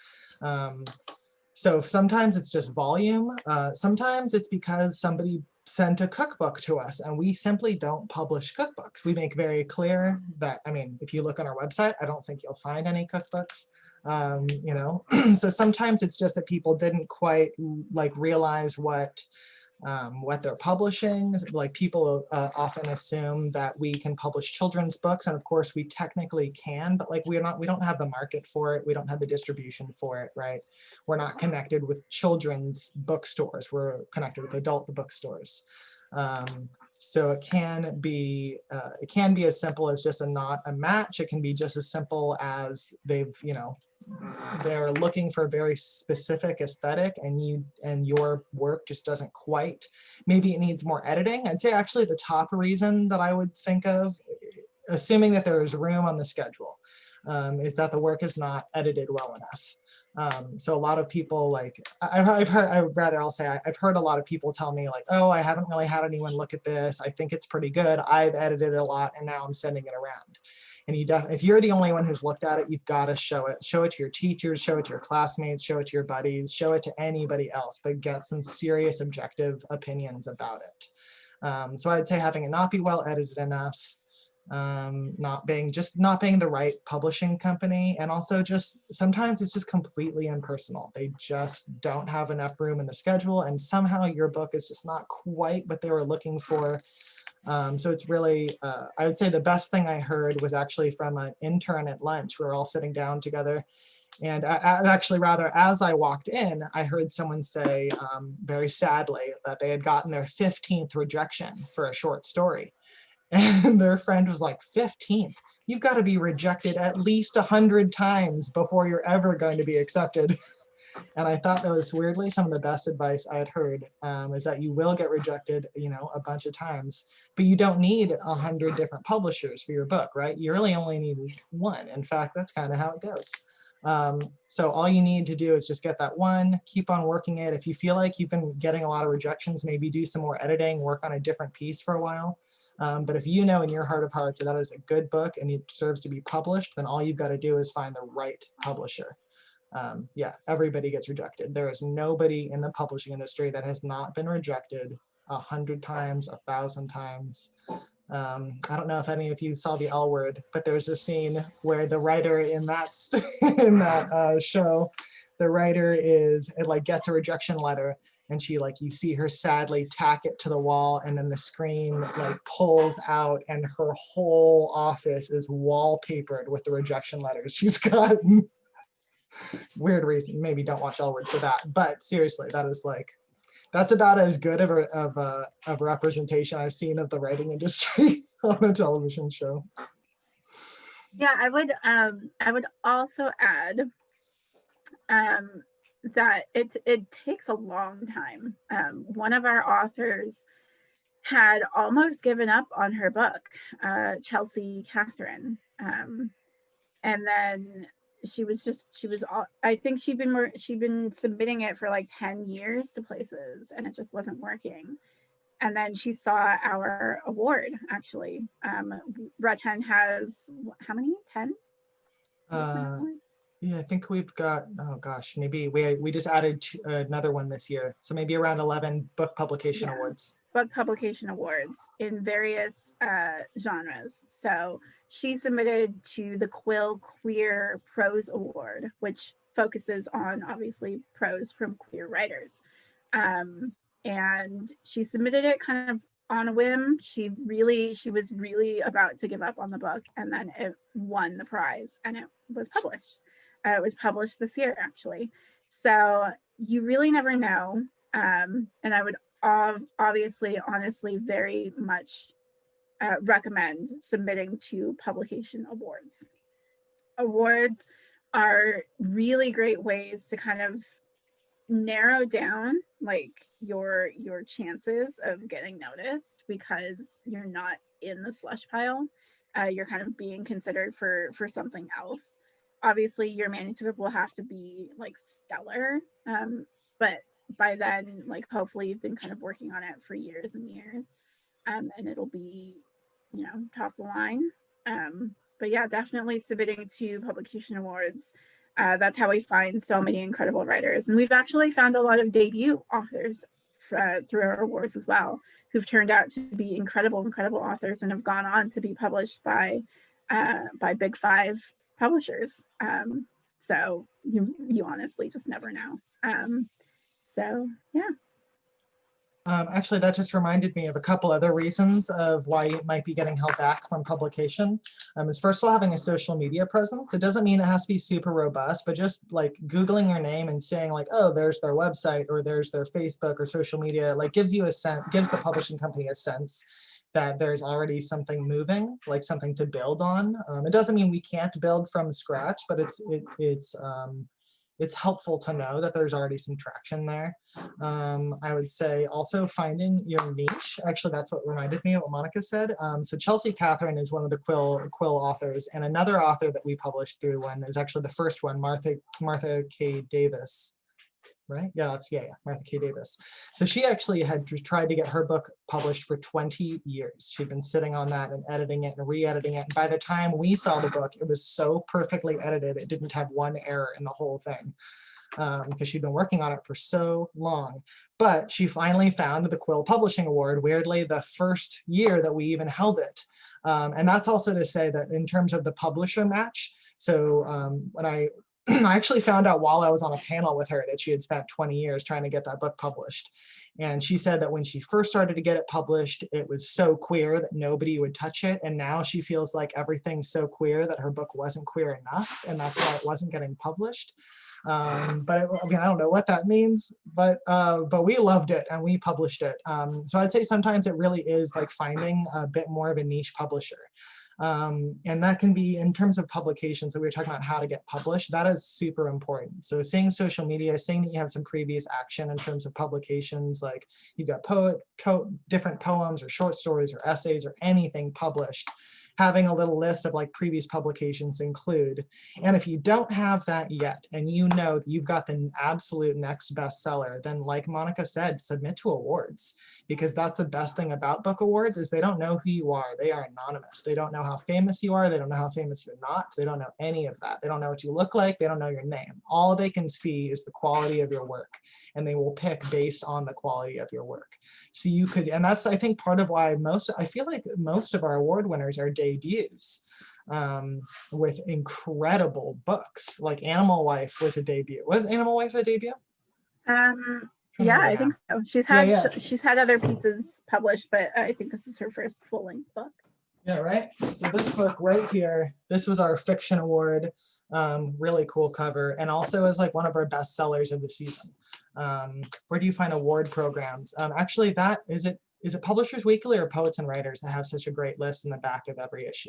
So sometimes it's just volume. Sometimes it's because somebody sent a cookbook to us and we simply don't publish cookbooks. We make very clear that, I mean, if you look on our website, I don't think you'll find any cookbooks. So sometimes it's just that people didn't quite like realize what they're publishing. Like people often assume that we can publish children's books, and of course we technically can, but like we don't have the market for it. We don't have the distribution for it, right? We're not connected with children's bookstores. We're connected with adult bookstores. So it can be as simple as just not a match. It can be just as simple as they're looking for a very specific aesthetic, and your work just doesn't quite. Maybe it needs more editing. I'd say actually the top reason that I would think of, assuming that there is room on the schedule, is that the work is not edited well enough. So a lot of people, like I've heard a lot of people tell me like, oh, I haven't really had anyone look at this. I think it's pretty good. I've edited it a lot and now I'm sending it around. And if you're the only one who's looked at it, you've got to show it. Show it to your teachers, show it to your classmates, show it to your buddies, show it to anybody else, but get some serious objective opinions about it. So I'd say having it not be well edited enough, not being the right publishing company, and also just sometimes it's just completely impersonal. They just don't have enough room in the schedule, and somehow your book is just not quite what they were looking for. So it's really, I would say the best thing I heard was actually from an intern at lunch. We were all sitting down together, and actually rather as I walked in, I heard someone say very sadly that they had gotten their 15th rejection for a short story. And their friend was like, 15th? You've got to be rejected at least 100 times before you're ever going to be accepted. And I thought that was weirdly some of the best advice I had heard, is that you will get rejected, a bunch of times, but you don't need 100 different publishers for your book, right? You really only need one. In fact, that's kind of how it goes. So all you need to do is just get that one, keep on working it. If you feel like you've been getting a lot of rejections, maybe do some more editing, work on a different piece for a while. But if you know in your heart of hearts that is a good book and it deserves to be published, then all you've got to do is find the right publisher. Yeah, everybody gets rejected. There is nobody in the publishing industry that has not been rejected 100 times, 1,000 times. I don't know if any of you saw the L Word, but there's a scene where the writer in that in that show, the writer it like gets a rejection letter, and she like you see her sadly tack it to the wall, and then the screen like pulls out, and her whole office is wallpapered with the rejection letters she's gotten. Weird reason. Maybe don't watch L Word for that, but seriously, that is like. That's about as good of a representation I've seen of the writing industry on a television show. Yeah, I would also add that it takes a long time. One of our authors had almost given up on her book, Chelsea Catherine, and then I think she'd been submitting it for like 10 years to places, and it just wasn't working. And then she saw our award, actually. Red Hen has how many? 10? Yeah, I think we've got, oh gosh, maybe we just added another one this year. So maybe around 11 book publication awards. Book publication awards in various genres. So she submitted to the Quill Queer Prose Award, which focuses on obviously prose from queer writers. And she submitted it kind of on a whim. She was really about to give up on the book, and then it won the prize and it was published. It was published this year, actually. So you really never know. And I would obviously, honestly, very much recommend submitting to publication awards. Awards are really great ways to kind of narrow down like your chances of getting noticed, because you're not in the slush pile. You're kind of being considered for something else. Obviously your manuscript will have to be like stellar, but by then, like, hopefully you've been kind of working on it for years and years, and it'll be, top of the line. But yeah, definitely submitting to publication awards. That's how we find so many incredible writers. And we've actually found a lot of debut authors through our awards as well, who've turned out to be incredible authors and have gone on to be published by Big Five publishers. So you honestly just never know. So yeah. Actually, that just reminded me of a couple other reasons of why it might be getting held back from publication. Is first of all, having a social media presence. It doesn't mean it has to be super robust, but just like Googling your name and saying like, oh, there's their website or there's their Facebook or social media, like gives you a sense, gives the publishing company a sense that there's already something moving, like something to build on. It doesn't mean we can't build from scratch, but it's helpful to know that there's already some traction there. I would say also finding your niche. Actually, that's what reminded me of what Monica said. So Chelsea Catherine is one of the Quill authors, and another author that we published through one is actually the first one, Martha K. Davis. Right? Yeah, Martha K. Davis. So she actually had tried to get her book published for 20 years. She'd been sitting on that and editing it and re-editing it. And by the time we saw the book, it was so perfectly edited, it didn't have one error in the whole thing, because she'd been working on it for so long. But she finally found the Quill Publishing Award, weirdly, the first year that we even held it. And that's also to say that in terms of the publisher match, so when I actually found out while I was on a panel with her that she had spent 20 years trying to get that book published. And she said that when she first started to get it published, it was so queer that nobody would touch it. And now she feels like everything's so queer that her book wasn't queer enough, and that's why it wasn't getting published. But I don't know what that means, but we loved it and we published it. So I'd say sometimes it really is like finding a bit more of a niche publisher. And that can be in terms of publication. So we were talking about how to get published. That is super important. So seeing social media, seeing that you have some previous action in terms of publications, like you've got different poems or short stories or essays or anything published, having a little list of like previous publications include. And if you don't have that yet, and you know you've got the absolute next bestseller, then like Monica said, submit to awards, because that's the best thing about book awards is they don't know who you are. They are anonymous. They don't know how famous you are. They don't know how famous you're not. They don't know any of that. They don't know what you look like. They don't know your name. All they can see is the quality of your work, and they will pick based on the quality of your work. So you could, and that's, I think, part of why I feel like most of our award winners are debuts with incredible books. Like Animal Wife was a debut. Was Animal Wife a debut? Yeah, I think so. She's had other pieces published, but I think this is her first full-length book. Yeah, right. So this book right here, this was our fiction award. Really cool cover, and also is like one of our best sellers of the season. Where do you find award programs? Actually, that is it. Is it Publishers Weekly or Poets and Writers that have such a great list in the back of every issue?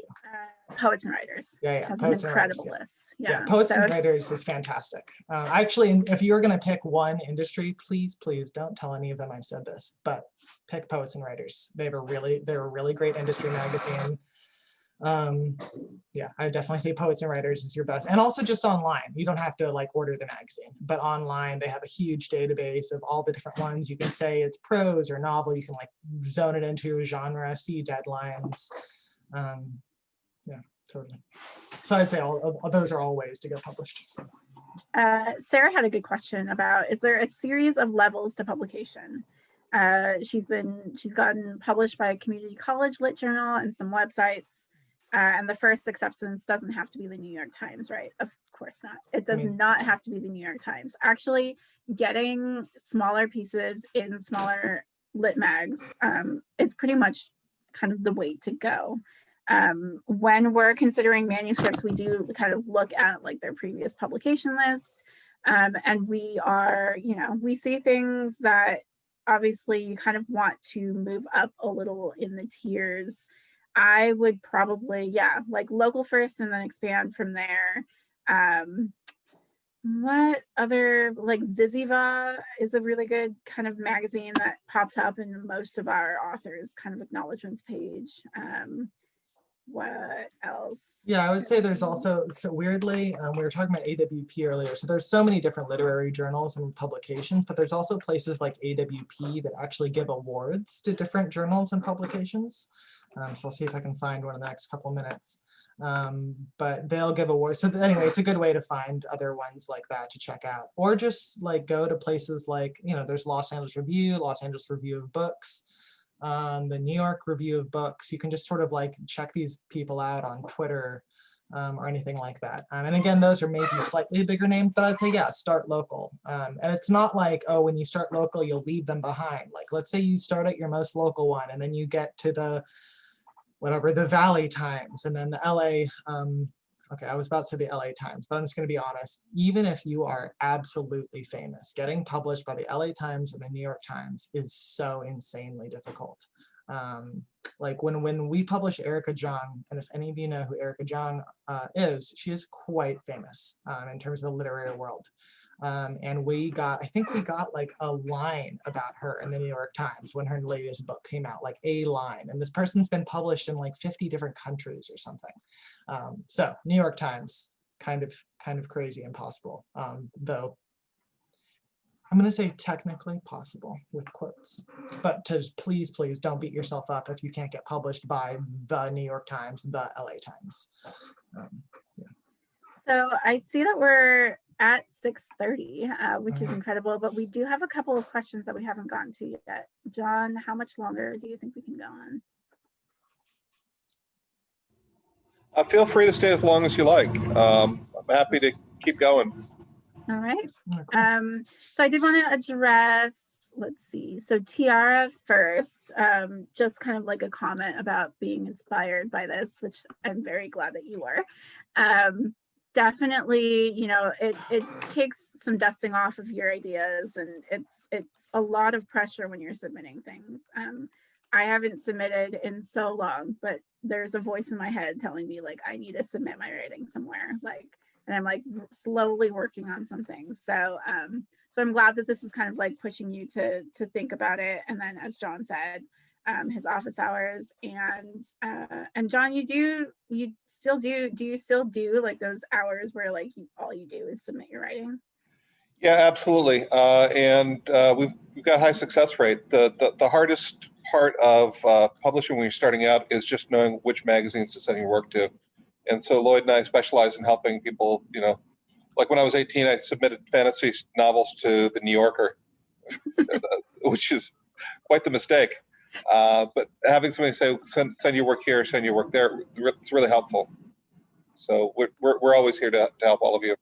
Poets and Writers. Yeah, has Poets an and Writers, incredible list. Yeah, Poets and Writers is fantastic. Actually, if you were going to pick one industry, please don't tell any of them I said this, but pick Poets and Writers. They're a really great industry magazine. Yeah, I would definitely say Poets and Writers is your best, and also just online. You don't have to like order the magazine, but online they have a huge database of all the different ones. You can say it's prose or novel. You can like zone it into your genre, see deadlines. Yeah, totally. So I'd say all those are all ways to get published. Sarah had a good question about, is there a series of levels to publication? She's gotten published by a community college lit journal and some websites. And the first acceptance doesn't have to be the New York Times, right? Of course not. It does not have to be the New York Times. Actually, getting smaller pieces in smaller lit mags is pretty much kind of the way to go. When we're considering manuscripts, we do kind of look at like their previous publication list. And we are, we see things that obviously you kind of want to move up a little in the tiers. I would probably, like local first and then expand from there. What other, like Ziziva is a really good kind of magazine that pops up in most of our authors' kind of acknowledgements page. What else? Yeah, I would say there's also, so weirdly, we were talking about AWP earlier. So there's so many different literary journals and publications, but there's also places like AWP that actually give awards to different journals and publications. So I'll see if I can find one in the next couple of minutes. But they'll give awards. So anyway, it's a good way to find other ones like that to check out. Or just like go to places like, there's Los Angeles Review of Books, the New York Review of Books. You can just sort of like check these people out on Twitter or anything like that. And again, those are maybe slightly bigger names, but I'd say, yeah, start local. And it's not like, oh, when you start local, you'll leave them behind. Like, let's say you start at your most local one, and then you get to the Valley Times, and then the LA, okay, I was about to say the LA Times, but I'm just going to be honest. Even if you are absolutely famous, getting published by the LA Times or the New York Times is so insanely difficult. Like when we publish Erica Jong, and if any of you know who Erica Jong is, she is quite famous in terms of the literary world. And I think we got like a line about her in the New York Times when her latest book came out, like a line. And this person's been published in like 50 different countries or something. So New York Times, kind of crazy and possible, though I'm going to say technically possible with quotes, but to please don't beat yourself up if you can't get published by the New York Times, the LA Times. Yeah. So I see that we're at 6:30, which is incredible, but we do have a couple of questions that we haven't gotten to yet. John, how much longer do you think we can go on? Feel free to stay as long as you like. I'm happy to keep going. All right. So I did want to address, let's see, so Tiara first, just kind of like a comment about being inspired by this, which I'm very glad that you were. Definitely, it takes some dusting off of your ideas, and it's a lot of pressure when you're submitting things. I haven't submitted in so long, but there's a voice in my head telling me like I need to submit my writing somewhere, and I'm like slowly working on some things. So I'm glad that this is kind of like pushing you to think about it. And then, as John said, his office hours. And John, do you still do like those hours where like all you do is submit your writing? Yeah, absolutely. And we've got a high success rate. The hardest part of publishing when you're starting out is just knowing which magazines to send your work to. And so Lloyd and I specialize in helping people, like when I was 18, I submitted fantasy novels to the New Yorker, which is quite the mistake. But having somebody say, send your work here, send your work there, it's really helpful. So we're always here to help all of you.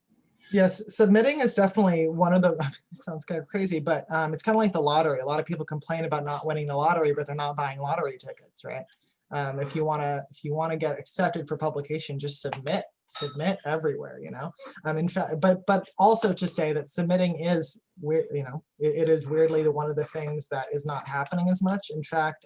Yes, submitting is definitely one of the, it sounds kind of crazy, but it's kind of like the lottery. A lot of people complain about not winning the lottery, but they're not buying lottery tickets, right? If you wanna get accepted for publication, just submit everywhere, in fact, but also to say that submitting is weird, it is weirdly one of the things that is not happening as much. In fact,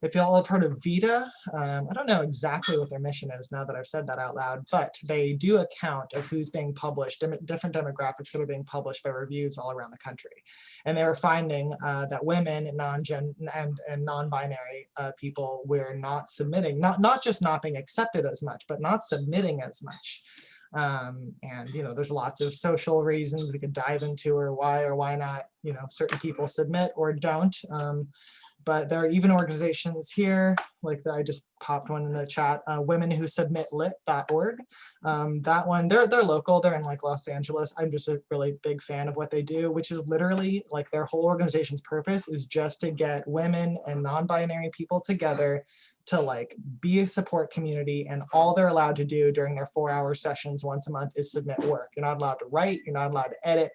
if y'all have heard of VITA, I don't know exactly what their mission is now that I've said that out loud, but they do a count of who's being published, different demographics that are being published by reviews all around the country. And they were finding that women and non-binary people were not submitting, not just not being accepted as much, but not submitting as much. And there's lots of social reasons we could dive into, or why not, certain people submit or don't. But there are even organizations here, like I just popped one in the chat, womenwhosubmitlit.org. That one, they're local, they're in like Los Angeles. I'm just a really big fan of what they do, which is literally like their whole organization's purpose is just to get women and non-binary people together to like be a support community, and all they're allowed to do during their 4-hour sessions once a month is submit work. You're not allowed to write, you're not allowed to edit.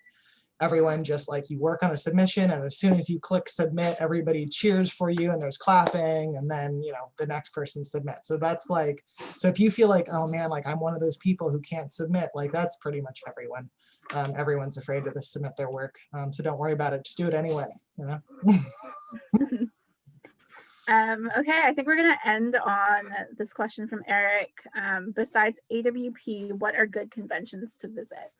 Everyone just like you work on a submission, and as soon as you click submit, everybody cheers for you and there's clapping, and then the next person submits. So that's like, so if you feel like, oh man, like I'm one of those people who can't submit, like that's pretty much everyone. Everyone's afraid to submit their work. So don't worry about it, just do it anyway, Okay, I think we're going to end on this question from Eric. Besides AWP, what are good conventions to visit?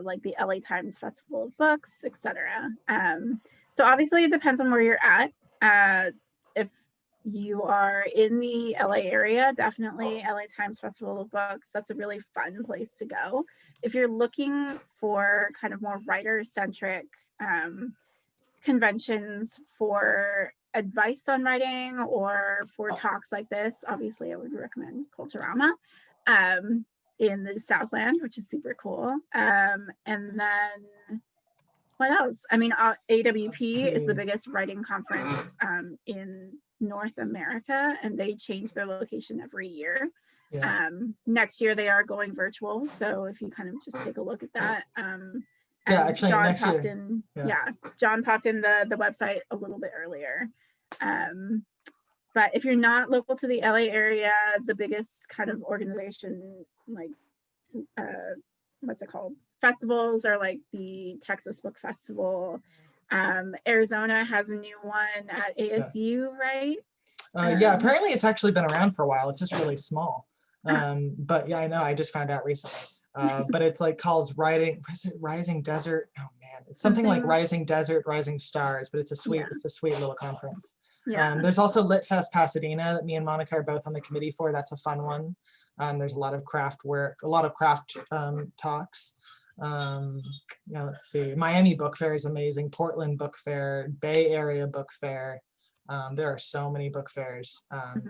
Like the LA Times Festival of Books, etc. So obviously it depends on where you're at. If you are in the LA area, definitely LA Times Festival of Books. That's a really fun place to go. If you're looking for kind of more writer-centric conventions for advice on writing or for talks like this, obviously I would recommend Culturama. In the Southland, which is super cool. And then what else? I mean, AWP is the biggest writing conference in North America, and they change their location every year. Yeah. Next year they are going virtual, so if you kind of just take a look at that. Yeah, actually, John popped in. Yeah, John popped in the website a little bit earlier. But if you're not local to the LA area, the biggest kind of organization, like, what's it called? Festivals are like the Texas Book Festival. Arizona has a new one at ASU, right? Yeah, apparently it's actually been around for a while. It's just really small. But yeah, I know, I just found out recently. But it's like called Rising Desert. Oh man, it's something like Rising Desert, Rising Stars, but it's a sweet little conference. Yeah. There's also Lit Fest Pasadena that me and Monica are both on the committee for. That's a fun one. There's a lot of craft work, a lot of craft talks. Yeah, let's see. Miami Book Fair is amazing. Portland Book Fair, Bay Area Book Fair. There are so many book fairs,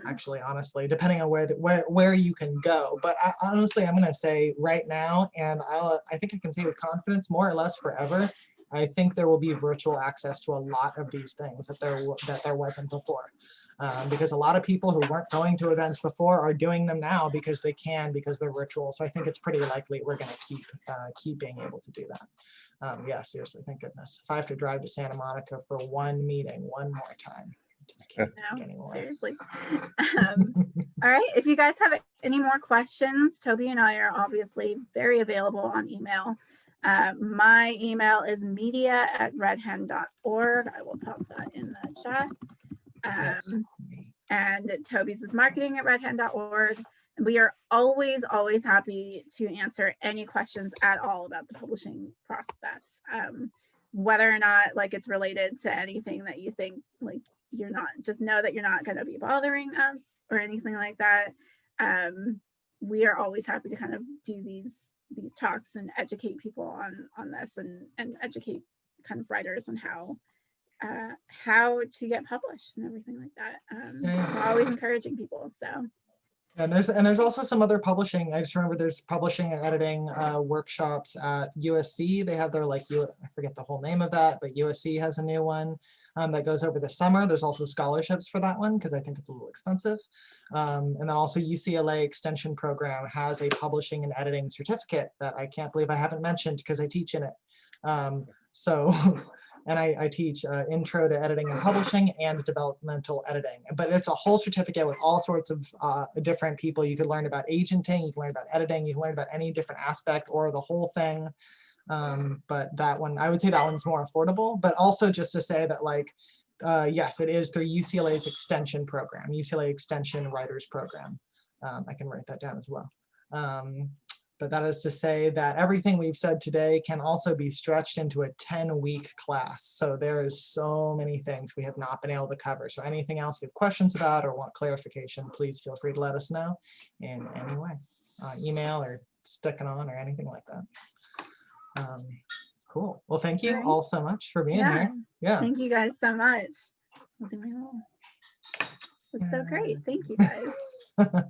actually, honestly, depending on where you can go. But honestly, I'm going to say right now, and I think I can say with confidence, more or less forever, I think there will be virtual access to a lot of these things that there wasn't before. Because a lot of people who weren't going to events before are doing them now because they can, because they're virtual. So I think it's pretty likely we're going to keep being able to do that. Yeah, seriously, thank goodness. If I have to drive to Santa Monica for one meeting one more time, just can't anymore. Seriously. All right, if you guys have any more questions, Toby and I are obviously very available on email. My email is media@redhen.org. I will pop that in the chat. And Toby's is marketing@redhen.org. And we are always happy to answer any questions at all about the publishing process, whether or not like it's related to anything that you think like you're not, just know that you're not going to be bothering us or anything like that. We are always happy to kind of do these talks and educate people on this, and educate kind of writers on how to get published and everything like that. Yeah. We're always encouraging people. So And there's also some other publishing. I just remember there's publishing and editing workshops at USC. They have their I forget the whole name of that, but USC has a new one that goes over the summer. There's also scholarships for that one because I think it's a little expensive. And then also UCLA Extension Program has a publishing and editing certificate that I can't believe I haven't mentioned because I teach in it. And I teach intro to editing and publishing and developmental editing. But it's a whole certificate with all sorts of different people. You could learn about agenting, you can learn about editing, you can learn about any different aspect or the whole thing. But that one, I would say that one's more affordable. But also just to say that yes, it is through UCLA's extension program, UCLA Extension Writers Program. I can write that down as well. But that is to say that everything we've said today can also be stretched into a 10-week class. So there is so many things we have not been able to cover. So anything else you have questions about or want clarification, please feel free to let us know in any way. Email or sticking on or anything like that. Cool. Well, thank you all so much for being here. Yeah. Thank you guys so much. It's so great. Thank you guys.